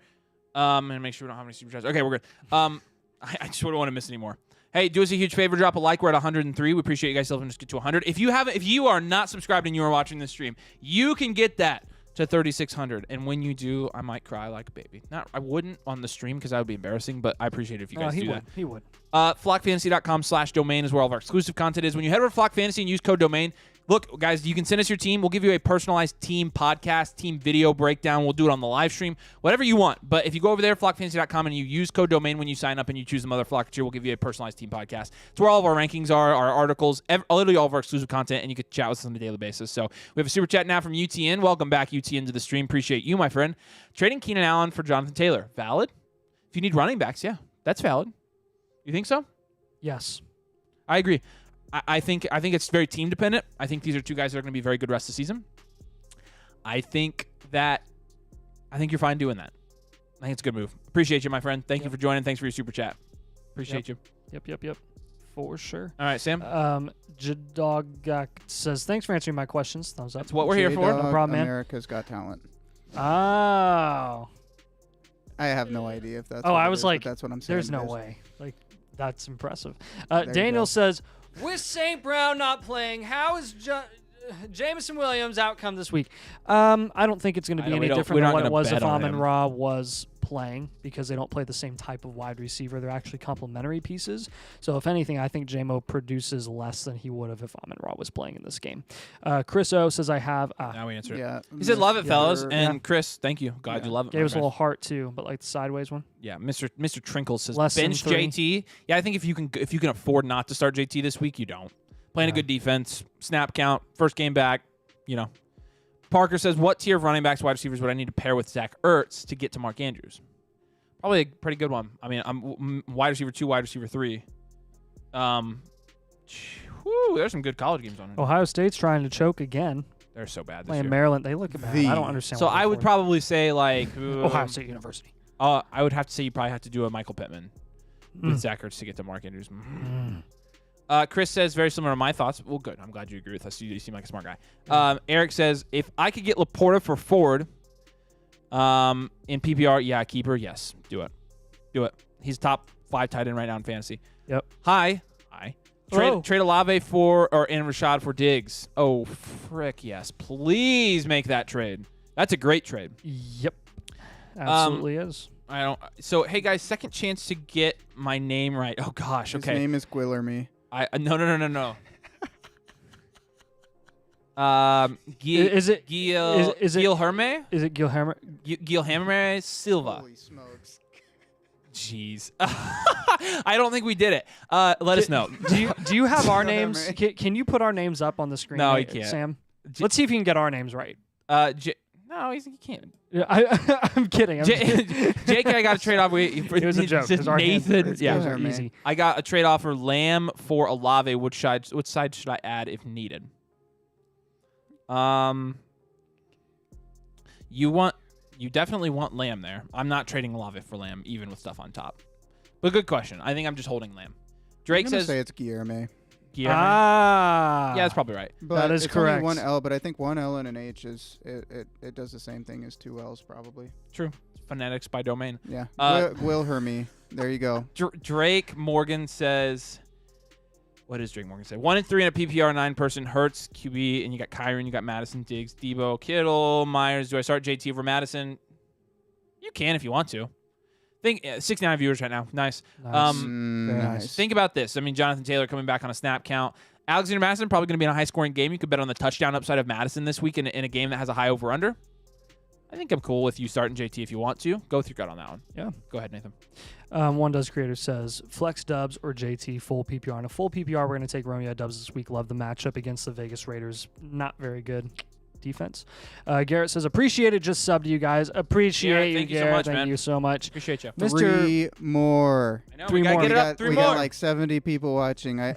and make sure we don't have any super chats. Okay, we're good. I just wouldn't want to miss any more. Hey, do us a huge favor. Drop a like. We're at 103. We appreciate you guys helping us get to 100. If you are not subscribed and you are watching this stream, you can get that to 3,600. And when you do, I might cry like a baby. I wouldn't on the stream because that would be embarrassing, but I appreciate it if you guys do that. He would. Flockfantasy.com/domain is where all of our exclusive content is. When you head over to Flock Fantasy and use code domain, look, guys, you can send us your team. We'll give you a personalized team podcast, team video breakdown. We'll do it on the live stream, whatever you want. But if you go over there, flockfantasy.com, and you use code domain when you sign up and you choose the Mother Flock tier, we'll give you a personalized team podcast. It's where all of our rankings are, our articles, literally all of our exclusive content, and you can chat with us on a daily basis. So we have a super chat now from UTN. Welcome back, UTN, to the stream. Appreciate you, my friend. Trading Keenan Allen for Jonathan Taylor. Valid? If you need running backs, yeah, that's valid. You think so? Yes. I agree. I think it's very team dependent. I think these are 2 guys that are going to be very good rest of the season. I think you're fine doing that. I think it's a good move. Appreciate you, my friend. Thank you for joining. Thanks for your super chat. Appreciate you. Yep. For sure. All right, Sam. Jadog says, thanks for answering my questions. Thumbs up. That's what we're here for. No problem, man. America's Got Talent. Oh. I have no idea if that's. I was like, that's what I'm saying. There's no way. Like, that's impressive. Daniel says, with St. Brown not playing, how is Jameson Williams' outcome this week? I don't think it's going to be any different than what it was if Amon-Ra was playing, because they don't play the same type of wide receiver. They're actually complementary pieces. So if anything, I think J-Mo produces less than he would have if Amon-Ra was playing in this game. Chris O says I have... now we answered. Yeah. He said, love it, fellas. And Chris, thank you. Glad you love it. Gave us a little heart, too, but like the sideways one. Yeah, Mr. Trinkle says, Less bench JT. Yeah, I think if you can afford not to start JT this week, you don't. Playing a good defense, snap count, first game back, Parker says, what tier of running backs, wide receivers would I need to pair with Zach Ertz to get to Mark Andrews? Probably a pretty good one. I mean, I'm wide receiver 2, wide receiver 3. There's some good college games on it. Ohio State's trying to choke again. They're so bad this Playing year. Maryland, they look bad. I don't understand. So I would probably say Ohio State University. I would have to say you probably have to do a Michael Pittman with Zach Ertz to get to Mark Andrews. Chris says, very similar to my thoughts. Well, good. I'm glad you agree with us. You seem like a smart guy. Eric says, if I could get Laporta for Ford in PPR, keeper, yes. Do it. He's top 5 tight end right now in fantasy. Yep. Hi. Trade Olave and Rashad for Diggs. Oh, frick, yes. Please make that trade. That's a great trade. Yep. Absolutely is. So, hey, guys, second chance to get my name right. Oh, gosh. Okay. His name is Guillermy. No. Is it Guilherme? Is it Guilherme? Guilherme Silva. Holy smokes. Jeez. I don't think we did it. Let us know. Do you have our names? Can you put our names up on the screen? No, he can't. Sam, let's see if you can get our names right. No, he can't. Yeah, I'm kidding. Jake, I got a trade off. It was a joke. Nathan, yeah, easy. I got a trade off for Lamb for Olave. Which side should I add if needed? You definitely want Lamb there. I'm not trading Olave for Lamb, even with stuff on top. But good question. I think I'm just holding Lamb. Drake says say it's Guilherme. Yeah, that's probably right. But that is it's correct. Only one L, but I think one L and an H is it does the same thing as two L's probably. True. Phonetics by domain. Yeah. Guilherme. There you go. Drake Morgan says, what does Drake Morgan say? 1 and 3 in a PPR 9-person Hurts QB, and you got Kyron, you got Madison, Diggs, Debo, Kittle, Myers. Do I start JT over Madison? You can if you want to. Think 69 viewers right now. Nice. Very nice. Think about this. I mean, Jonathan Taylor coming back on a snap count. Alexander Madison probably going to be in a high-scoring game. You could bet on the touchdown upside of Madison this week in a game that has a high over/under. I think I'm cool with you starting JT if you want to. Go with your gut on that one. Yeah. Go ahead, Nathan. One Does Creator says, flex Dubs or JT full PPR. In a full PPR, we're going to take Romeo Dubs this week. Love the matchup against the Vegas Raiders. Not very good defense. Garrett says, appreciate it. Just sub to you guys. Appreciate you, Garrett. Thank you so much. Appreciate you. Three more. I know, Three we gotta more. get it up. We got like 70 people watching. I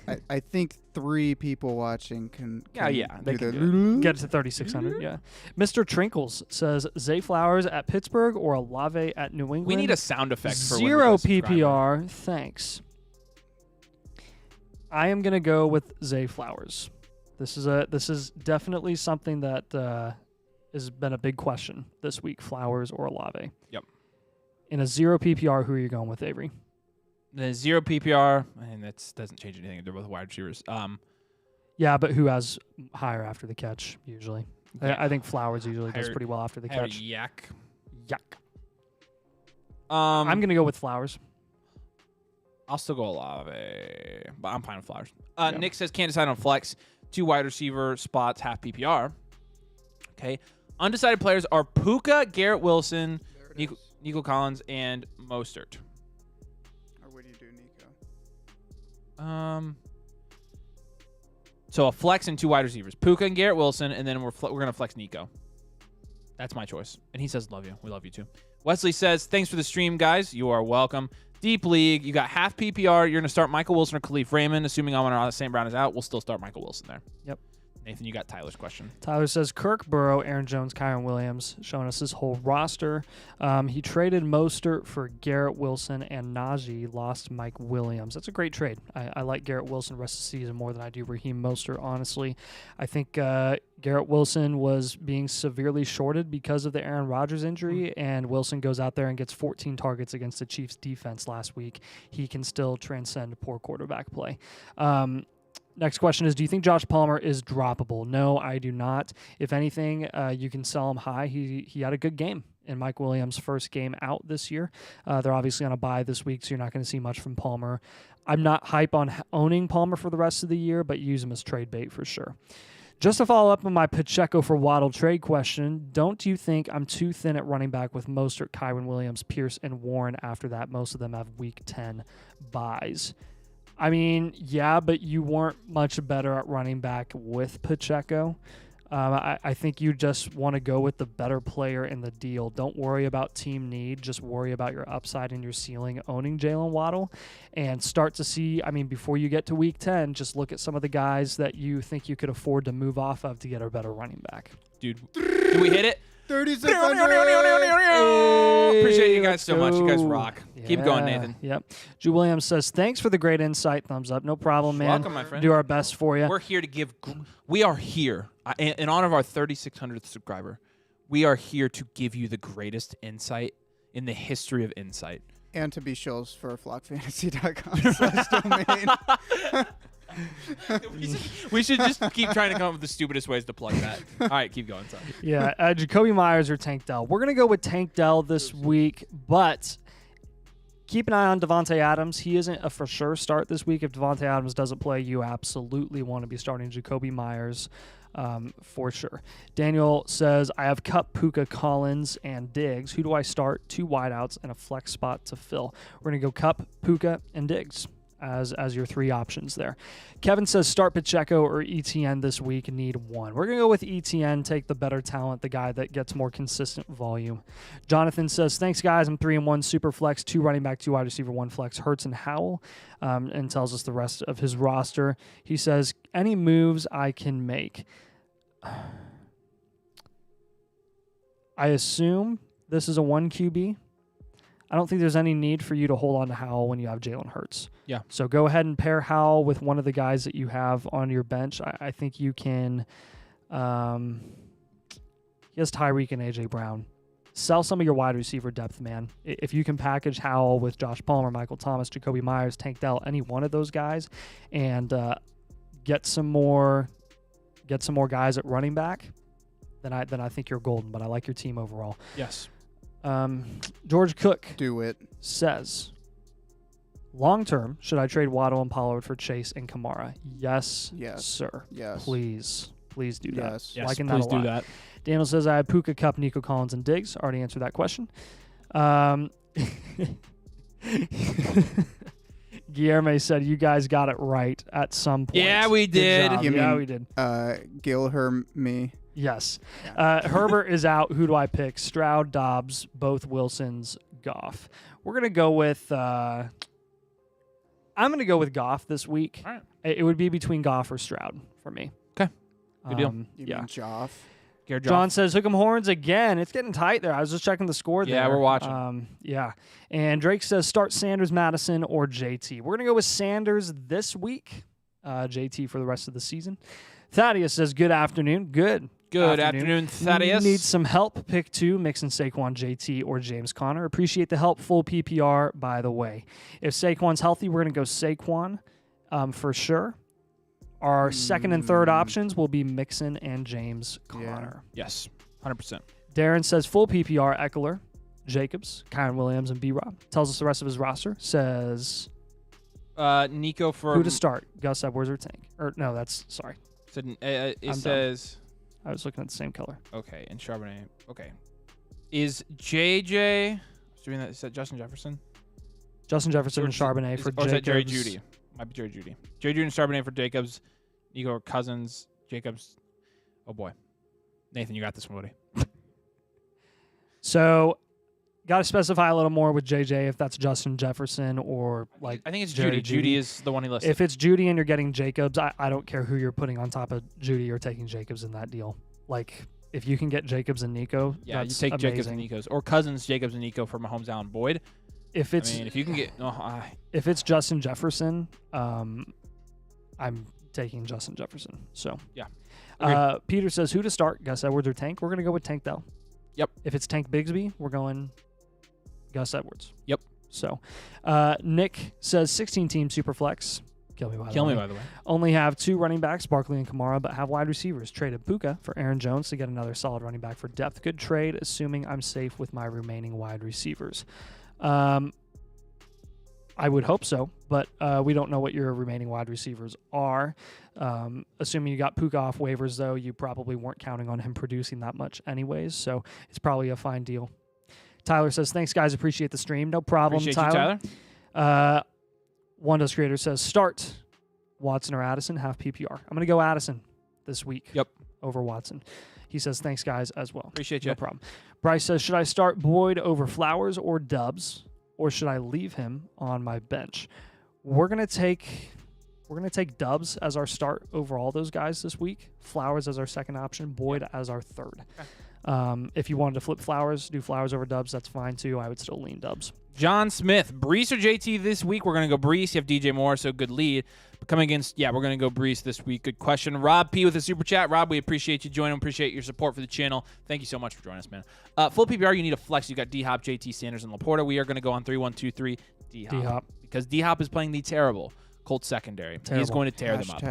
think 3 people watching can they can do Get it to 3,600. Yeah. Mr. Trinkles says, Zay Flowers at Pittsburgh or Olave at New England. We need a sound effect for 0 PPR. Thanks. I am going to go with Zay Flowers. This is definitely something that has been a big question this week. Flowers or Olave. Yep. In a 0 PPR, who are you going with, Avery? The 0 PPR, and that doesn't change anything. They're both wide receivers. Yeah, but who has higher after the catch usually? Yeah. I think Flowers usually does pretty well after the catch. Yak. I'm going to go with Flowers. I'll still go Olave, but I'm fine with Flowers. Nick says can't decide on flex. 2 wide receiver spots, half PPR. Okay. Undecided players are Puka, Garrett Wilson, Nico Collins, and Mostert. Or what do you do, Nico? So a flex and 2 wide receivers, Puka and Garrett Wilson, and then we're gonna flex Nico. That's my choice. And he says, love you. We love you too. Wesley says, thanks for the stream, guys. You are welcome. Deep league, you got half PPR. You're gonna start Michael Wilson or Khalif Raymond. Assuming Amon-Ra St. Brown is out, we'll still start Michael Wilson there. Yep. Nathan, you got Tyler's question. Tyler says Kirk, Burrow, Aaron Jones, Kyron Williams, showing us his whole roster. He traded Mostert for Garrett Wilson, and Najee lost Mike Williams. That's a great trade. I like Garrett Wilson rest of the season more than I do Raheem Mostert, honestly. I think Garrett Wilson was being severely shorted because of the Aaron Rodgers injury, and Wilson goes out there and gets 14 targets against the Chiefs defense last week. He can still transcend poor quarterback play. Next question is, do you think Josh Palmer is droppable? No, I do not. If anything, you can sell him high. He had a good game in Mike Williams' first game out this year. They're obviously on a bye this week, so you're not going to see much from Palmer. I'm not hype on owning Palmer for the rest of the year, but use him as trade bait for sure. Just to follow up on my Pacheco for Waddle trade question, don't you think I'm too thin at running back with Mostert, Kyron Williams, Pierce, and Warren after that? Most of them have Week 10 buys. I mean, yeah, but you weren't much better at running back with Pacheco. I think you just want to go with the better player in the deal. Don't worry about team need. Just worry about your upside and your ceiling owning Jalen Waddle and start to see, I mean, before you get to Week 10, just look at some of the guys that you think you could afford to move off of to get a better running back. Dude, did we hit it? 3,600. Appreciate you guys so much. You guys rock. Yeah. Keep going, Nathan. Yep. Drew Williams says, thanks for the great insight. Thumbs up. No problem, man. Welcome, my friend. Do our best for you. We're here to give. We are here in honor of our 3,600th subscriber. We are here to give you the greatest insight in the history of insight. And to be shills for flockfantasy.com/domain. We should just keep trying to come up with the stupidest ways to plug that. All right, keep going, son. Yeah, Jacoby Myers or Tank Dell. We're going to go with Tank Dell this week, but Keep an eye on Devontae Adams. He isn't a for sure start this week. If Devontae Adams doesn't play, you absolutely want to be starting Jacoby Myers for sure. Daniel says, I have Kupp, Puka, Collins, and Diggs. Who do I start? 2 wideouts and a flex spot to fill. We're going to go Kupp, Puka, and Diggs as your 3 options there. Kevin says start Pacheco or ETN this week. Need one. We're going to go with ETN, take the better talent, the guy that gets more consistent volume. Jonathan says, thanks, guys. I'm 3-1 super flex, 2 running back, 2 wide receiver, 1 flex, Hurts and Howell, and tells us the rest of his roster. He says, any moves I can make? I assume this is a 1 QB. I don't think there's any need for you to hold on to Howell when you have Jalen Hurts. Yeah. So go ahead and pair Howell with one of the guys that you have on your bench. I think you can. He has Tyreek and A.J. Brown. Sell some of your wide receiver depth, man. If you can package Howell with Josh Palmer, Michael Thomas, Jacoby Myers, Tank Dell, any one of those guys, and get some more guys at running back, then I think you're golden. But I like your team overall. Yes. George Cook Do it. says, long term, should I trade Waddle and Pollard for Chase and Kamara? Yes, sir. Yes. Please do that. Yes. Yes, Liking please that a do lot. that. Daniel says, I have Puka, Kupp, Nico Collins, and Diggs. Already answered that question. Guillermo said, you guys got it right at some point. Yeah, we did. We did. Gilher me. Yes. Herbert is out. Who do I pick? Stroud, Dobbs, both Wilsons, Goff. We're going to go with I'm going to go with Goff this week. All right. It would be between Goff or Stroud for me. Okay. Good deal. You mean Joff? John says, hook 'em horns again. It's getting tight there. I was just checking the score there. Yeah, we're watching. Yeah. And Drake says, start Sanders, Madison, or JT. We're going to go with Sanders this week. JT for the rest of the season. Thaddeus says, good afternoon. Good afternoon, Thaddeus. Need some help. Pick 2, mixing Saquon, JT, or James Conner. Appreciate the help. Full PPR, by the way. If Saquon's healthy, we're going to go Saquon for sure. Our second and third options will be Mixon and James Conner. Yes, 100%. Darren says full PPR, Eckler, Jacobs, Kyron Williams, and B-Rob. Tells us the rest of his roster. Says Nico for who to start, Gus Edwards or Tank. It says I was looking at the same color. Okay, and Charbonnet. Okay. Is JJ doing that? Is that Justin Jefferson? Justin Jefferson and Charbonnet for Jacobs. Or is that Jerry Jeudy? Might be Jerry Jeudy. Jerry Jeudy and Charbonnet for Jacobs. Nico Cousins, Jacobs. Oh boy. Nathan, you got this one, buddy. So, got to specify a little more with JJ if that's Justin Jefferson or like. I think it's Jerry Jeudy. Jeudy is the one he listed. If it's Jeudy and you're getting Jacobs, I don't care who you're putting on top of Jeudy or taking Jacobs in that deal. Like, if you can get Jacobs and Nico, yeah, that's you take amazing. Jacobs and Nico's or Cousins, Jacobs and Nico for Mahomes, Allen, Boyd. If it's if you can get if it's Justin Jefferson, I'm taking Justin Jefferson. So yeah. Peter says who to start, Gus Edwards or Tank. We're gonna go with Tank Dell. Yep. If it's Tank Bigsby, we're going Gus Edwards. Yep. So Nick says 16-team Superflex. Kill me by the way. Only have 2 running backs, Barkley and Kamara, but have wide receivers. Traded Puka for Aaron Jones to get another solid running back for depth. Good trade, assuming I'm safe with my remaining wide receivers. I would hope so, but we don't know what your remaining wide receivers are. Assuming you got Puka off waivers, though, you probably weren't counting on him producing that much anyways, so it's probably a fine deal. Tyler says, thanks, guys. Appreciate the stream. No problem, Appreciate Tyler. You, Tyler. Wanda's Creator says, start Watson or Addison, half PPR. I'm going to go Addison this week. Yep. Over Watson. He says, thanks, guys, as well. Appreciate you. No problem. Bryce says, should I start Boyd over Flowers or Dubs, or should I leave him on my bench? We're gonna take Dubs as our start over all those guys this week. Flowers as our second option. Boyd as our third. Okay. If you wanted to flip Flowers, do Flowers over Dubs, that's fine too. I would still lean Dubs. John Smith, Brees or JT this week? We're going to go Brees. You have DJ Moore, so good lead. But coming against, we're going to go Brees this week. Good question. Rob P with a super chat. Rob, we appreciate you joining. Appreciate your support for the channel. Thank you so much for joining us, man. Full PPR, you need a flex. You got D-Hop, JT, Sanders, and Laporta. We are going to go on 3-1-2-3 D-Hop. Because D-Hop is playing the terrible Colts secondary. Terrible. He's going to tear them up.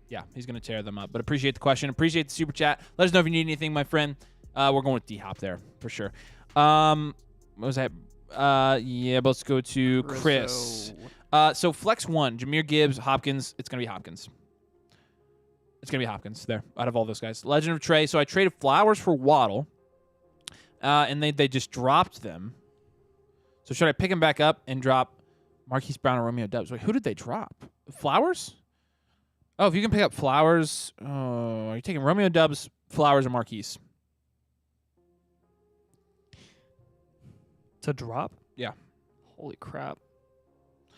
Yeah, he's going to tear them up. But appreciate the question. Appreciate the super chat. Let us know if you need anything, my friend. We're going with D-Hop there for sure. What was that? Yeah, but let's go to Chris. So flex 1, Jahmyr Gibbs, Hopkins. It's going to be Hopkins. It's going to be Hopkins there out of all those guys. Legend of Trey. So I traded Flowers for Waddle, and they just dropped them. So should I pick him back up and drop Marquise Brown or Romeo Doubs? Wait, who did they drop? Flowers? Oh, if you can pick up Flowers, are you taking Romeo Doubs, Flowers, or Marquise? To drop? Yeah. Holy crap.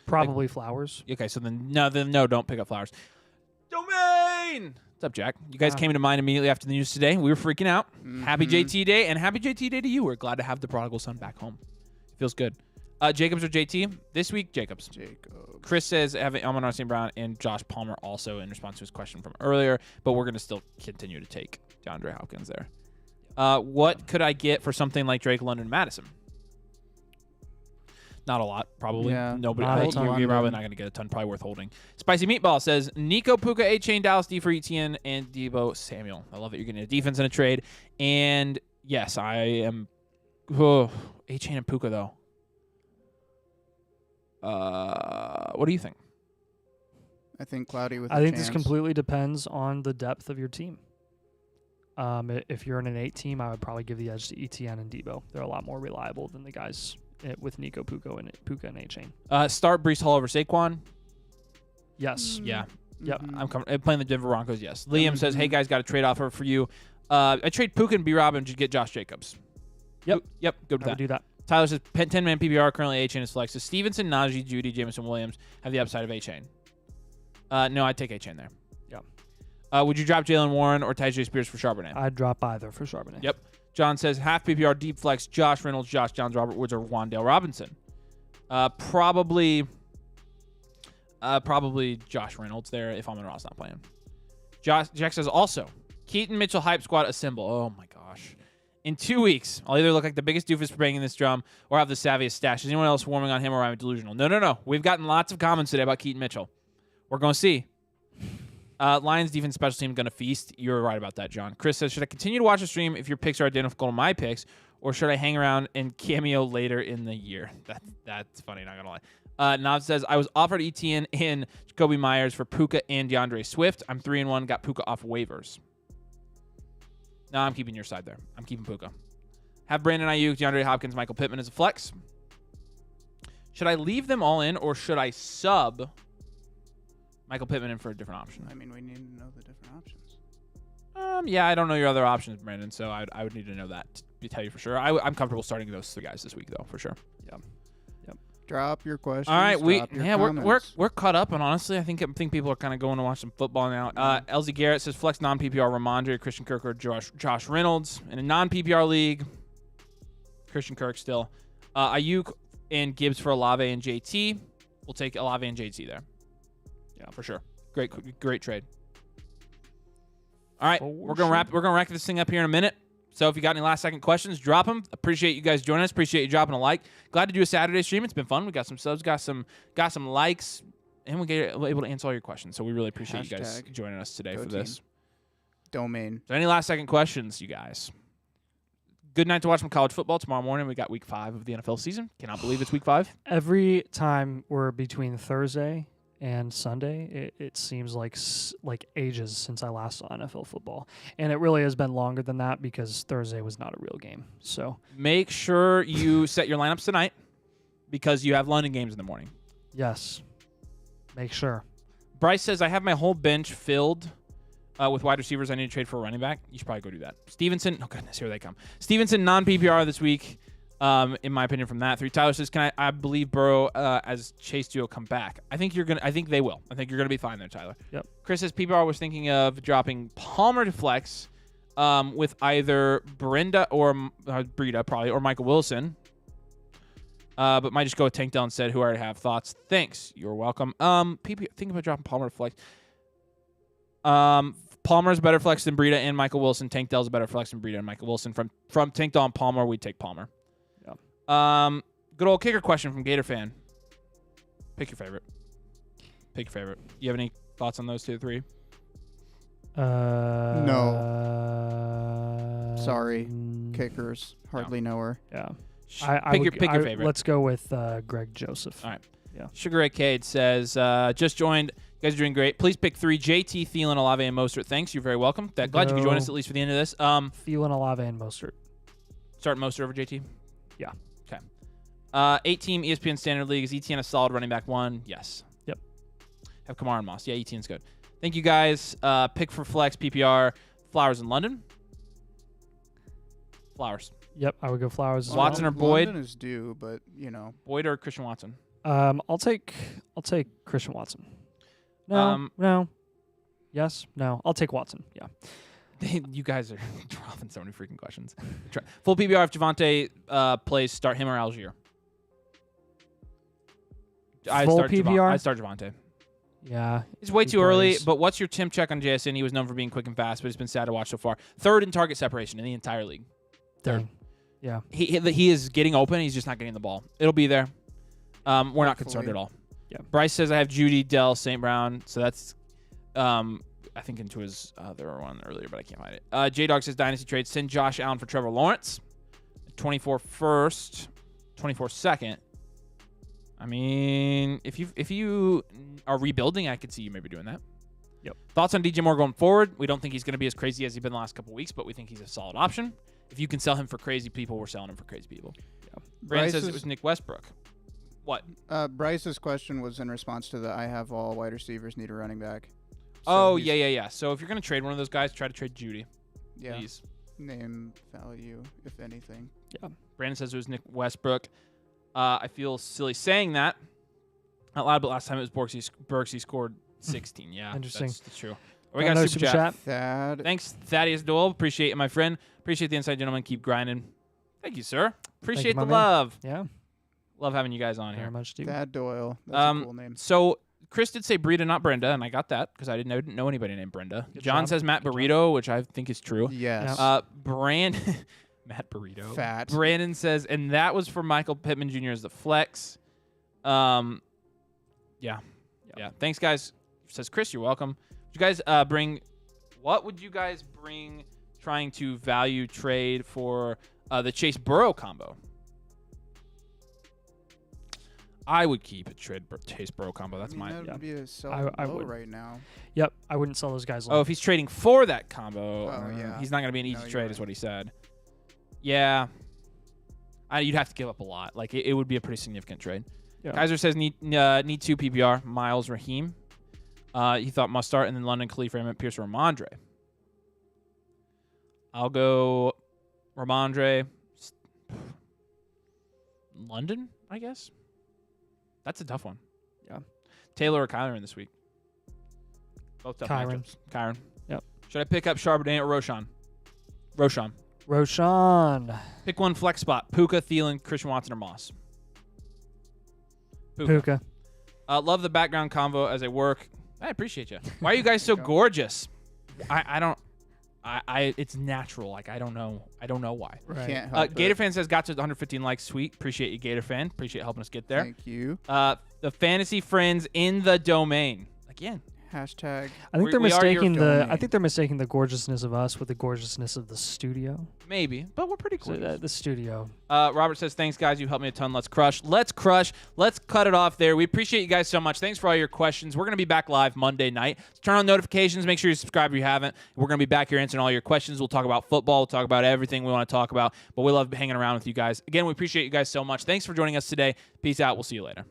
Probably Flowers. Okay, so then no, don't pick up Flowers. Domain! What's up, Jack? You guys came to mind immediately after the news today. We were freaking out. Happy JT Day, and happy JT Day to you. We're glad to have the prodigal son back home. Feels good. Jacobs or JT? This week, Jacobs. Chris says having Amon-Ra St. Brown and Josh Palmer also in response to his question from earlier, but we're going to still continue to take DeAndre Hopkins there. What could I get for something like Drake London Madison? Not a lot, probably. Yeah, Nobody. you're probably not going to get a ton. Probably worth holding. Spicy Meatball says Nico, Puka, A-Chain, Dallas, D for Etienne, and Debo Samuel. I love that you're getting a defense in a trade. And yes, I am. A-Chain and Puka though. What do you think? I think Cloudy with. I think this completely depends on the depth of your team. If you're in an 8 team, I would probably give the edge to Etienne and Debo. They're a lot more reliable than the guys with Nico, Puka, and A-Chain. Start Breece Hall over Saquon. Yes. Yeah. Yep. I'm playing the Denver Broncos. Yes. Liam says, "Hey guys, got a trade offer for you. I trade Puka and B-Rob and just get Josh Jacobs." Yep. Yep. Good with I would do that. Tyler says 10-man PPR, currently A-Chain is flex. So Stevenson, Najee, Judy, Jameson Williams have the upside of A-Chain. No, I'd take A-Chain there. Yeah. Would you drop Jalen Warren or Tyjae Spears for Charbonnet? I'd drop either for Charbonnet. Yep. John says half PPR, deep flex, Josh Reynolds, Josh Johns, Robert Woods, or Wan'Dale Robinson. Probably Josh Reynolds there if Amon-Ra's not playing. Jack says also, Keaton Mitchell hype squad assemble. Oh my gosh. In 2 weeks, I'll either look like the biggest doofus for banging this drum or have the savviest stash. Is anyone else warming on him or am I delusional? No. We've gotten lots of comments today about Keaton Mitchell. We're going to see. Lions defense special team going to feast. You're right about that, John. Chris says, should I continue to watch the stream if your picks are identical to my picks, or should I hang around and cameo later in the year? That's funny, not going to lie. Nav says, I was offered Etienne and Jacoby Myers for Puka and DeAndre Swift. I'm 3-1, got Puka off waivers. No, I'm keeping your side there. I'm keeping Puka. Have Brandon Ayuk, DeAndre Hopkins, Michael Pittman as a flex. Should I leave them all in, or should I sub Michael Pittman in for a different option? I mean, we need to know the different options. Yeah, I don't know your other options, Brandon, so I would need to know that to tell you for sure. I'm comfortable starting those 3 guys this week, though, for sure. Yeah. Drop your questions. All right, comments. we're caught up, and honestly, I think people are kind of going to watch some football now. LZ Garrett says flex non-PPR Ramondre, Christian Kirk, or Josh Reynolds. In a non-PPR league, Christian Kirk still. Ayuk and Gibbs for Olave and JT. We'll take Olave and JT there. Yeah, for sure. Great trade. All right, we're gonna wrap this thing up here in a minute. So if you got any last second questions, drop them. Appreciate you guys joining us. Appreciate you dropping a like. Glad to do a Saturday stream. It's been fun. We got some subs, got some likes, and we're able to answer all your questions. So we really appreciate you guys joining us today for this. Domain. So any last second questions, you guys? Good night to watch some college football. Tomorrow morning we got week 5 of the NFL season. Cannot believe it's week 5. Every time we're between Thursday and Sunday, it seems like ages since I last saw NFL football. And it really has been longer than that because Thursday was not a real game. So make sure you set your lineups tonight because you have London games in the morning. Yes. Make sure. Bryce says, I have my whole bench filled with wide receivers. I need to trade for a running back. You should probably go do that. Stevenson. Oh, goodness. Here they come. Stevenson, non-PPR this week. In my opinion, from that 3. Tyler says, "Can I believe Burrow as Chase duo come back? I think they will. I think you're gonna be fine there, Tyler." Yep. Chris says PPR was thinking of dropping Palmer to flex, with either Brenda or Breida probably or Michael Wilson. But might just go with Tank Dell instead, who already have thoughts. Thanks. You're welcome. Think about dropping Palmer to flex. Palmer's a better flex than Breida and Michael Wilson. Tank Dell's a better flex than Breida and Michael Wilson. From Tank Dell and Palmer, we'd take Palmer. Good old kicker question from Gator Fan. Pick your favorite. You have any thoughts on those 2 or 3? No. Sorry. Kickers. Hardly know her. Yeah. Pick your favorite. Let's go with Greg Joseph. All right. Yeah. Sugar Ray Cade says, just joined. You guys are doing great. Please pick 3: JT, Thielen, Olave, and Mostert. Thanks. You're very welcome. Glad you could join us at least for the end of this. Thielen, Olave, and Mostert. Start Mostert over JT? Yeah. Okay. 8-team ESPN Standard League. Is ETN a solid running back 1? Yes. Yep. Have Kamara and Moss. Yeah, ETN's good. Thank you, guys. Pick for flex, PPR, Flowers in London. Flowers. Yep, I would go Flowers as Watson well. or Boyd? London is due, but, Boyd or Christian Watson? I'll take Christian Watson. No. Yes. No. I'll take Watson. Yeah. You guys are dropping so many freaking questions. Full PPR if Javonte plays, start him or Algier. Full PPR? I'd start Javonte. Yeah. It's way too early, but what's your Tim check on JSN? He was known for being quick and fast, but it's been sad to watch so far. 3rd in target separation in the entire league. 3rd. Yeah. He is getting open. He's just not getting the ball. It'll be there. We're not concerned at all. Yeah. Bryce says I have Judy, Dell, St. Brown. So that's, I think into his other one earlier, but I can't find it. J-Dog says Dynasty trade. Send Josh Allen for Trevor Lawrence. 24 first, 24 second. I mean, if you are rebuilding, I could see you maybe doing that. Yep. Thoughts on DJ Moore going forward? We don't think he's going to be as crazy as he's been the last couple weeks, but we think he's a solid option. If you can sell him for crazy people, we're selling him for crazy people. Yeah. Brandon says it was Nick Westbrook. What? Bryce's question was in response to the I have all wide receivers need a running back. So yeah. So if you're going to trade one of those guys, try to trade Judy. Yeah. Please. Name value, if anything. Yeah. Brandon says it was Nick Westbrook. I feel silly saying that out loud, but last time it was Berksy scored 16. Yeah. Interesting. That's true. We got a super chat. Thad. Thanks, Thaddeus Doyle. Appreciate it, my friend. Appreciate the insight, gentlemen. Keep grinding. Thank you, sir. Appreciate the love. Yeah. Love having you guys on here. Very much, dude. Thad Doyle. That's a cool name. So Chris did say Brita, not Brenda, and I got that because I didn't know anybody named Brenda. John says Matt Burrito, which I think is true. Yes. Matt Burrito. Fat. Brandon says, and that was for Michael Pittman Jr. as the flex. Yeah. Thanks, guys. Says Chris, you're welcome. Would you guys what would you guys bring trying to value trade for the Chase Burrow combo? I would keep a Chase Burrow combo. That's that would be a sell I would right now. Yep, I wouldn't sell those guys low. Oh, if he's trading for that combo, yeah. he's not going to be an easy trade, is what he said. Yeah. You'd have to give up a lot. Like, it would be a pretty significant trade. Yeah. Kaiser says need 2 PPR. Miles Raheem. He thought must start, and then London, Khalif, Raymond, Pierce, Ramondre. I'll go Ramondre. London, I guess. That's a tough one. Yeah. Taylor or Kyron this week? Both tough matchups. Kyron. Yep. Should I pick up Charbonnet or Roshan? Roshan. Pick one flex spot. Puka, Thielen, Christian Watson, or Moss? Puka. Love the background convo as I work. I appreciate you. Why are you guys so gorgeous? I don't. It's natural. Like, I don't know why. Right. Can't help Gator fan says got to 115 likes. Sweet. Appreciate you, Gator fan. Appreciate helping us get there. Thank you. The fantasy friends in the domain. Again. Hashtag. I think they're mistaking they're mistaking the gorgeousness of us with the gorgeousness of the studio. Maybe, but we're pretty cool. So, the studio. Robert says, thanks, guys. You helped me a ton. Let's crush. Let's cut it off there. We appreciate you guys so much. Thanks for all your questions. We're going to be back live Monday night. So turn on notifications. Make sure you subscribe if you haven't. We're going to be back here answering all your questions. We'll talk about football. We'll talk about everything we want to talk about. But we love hanging around with you guys. Again, we appreciate you guys so much. Thanks for joining us today. Peace out. We'll see you later.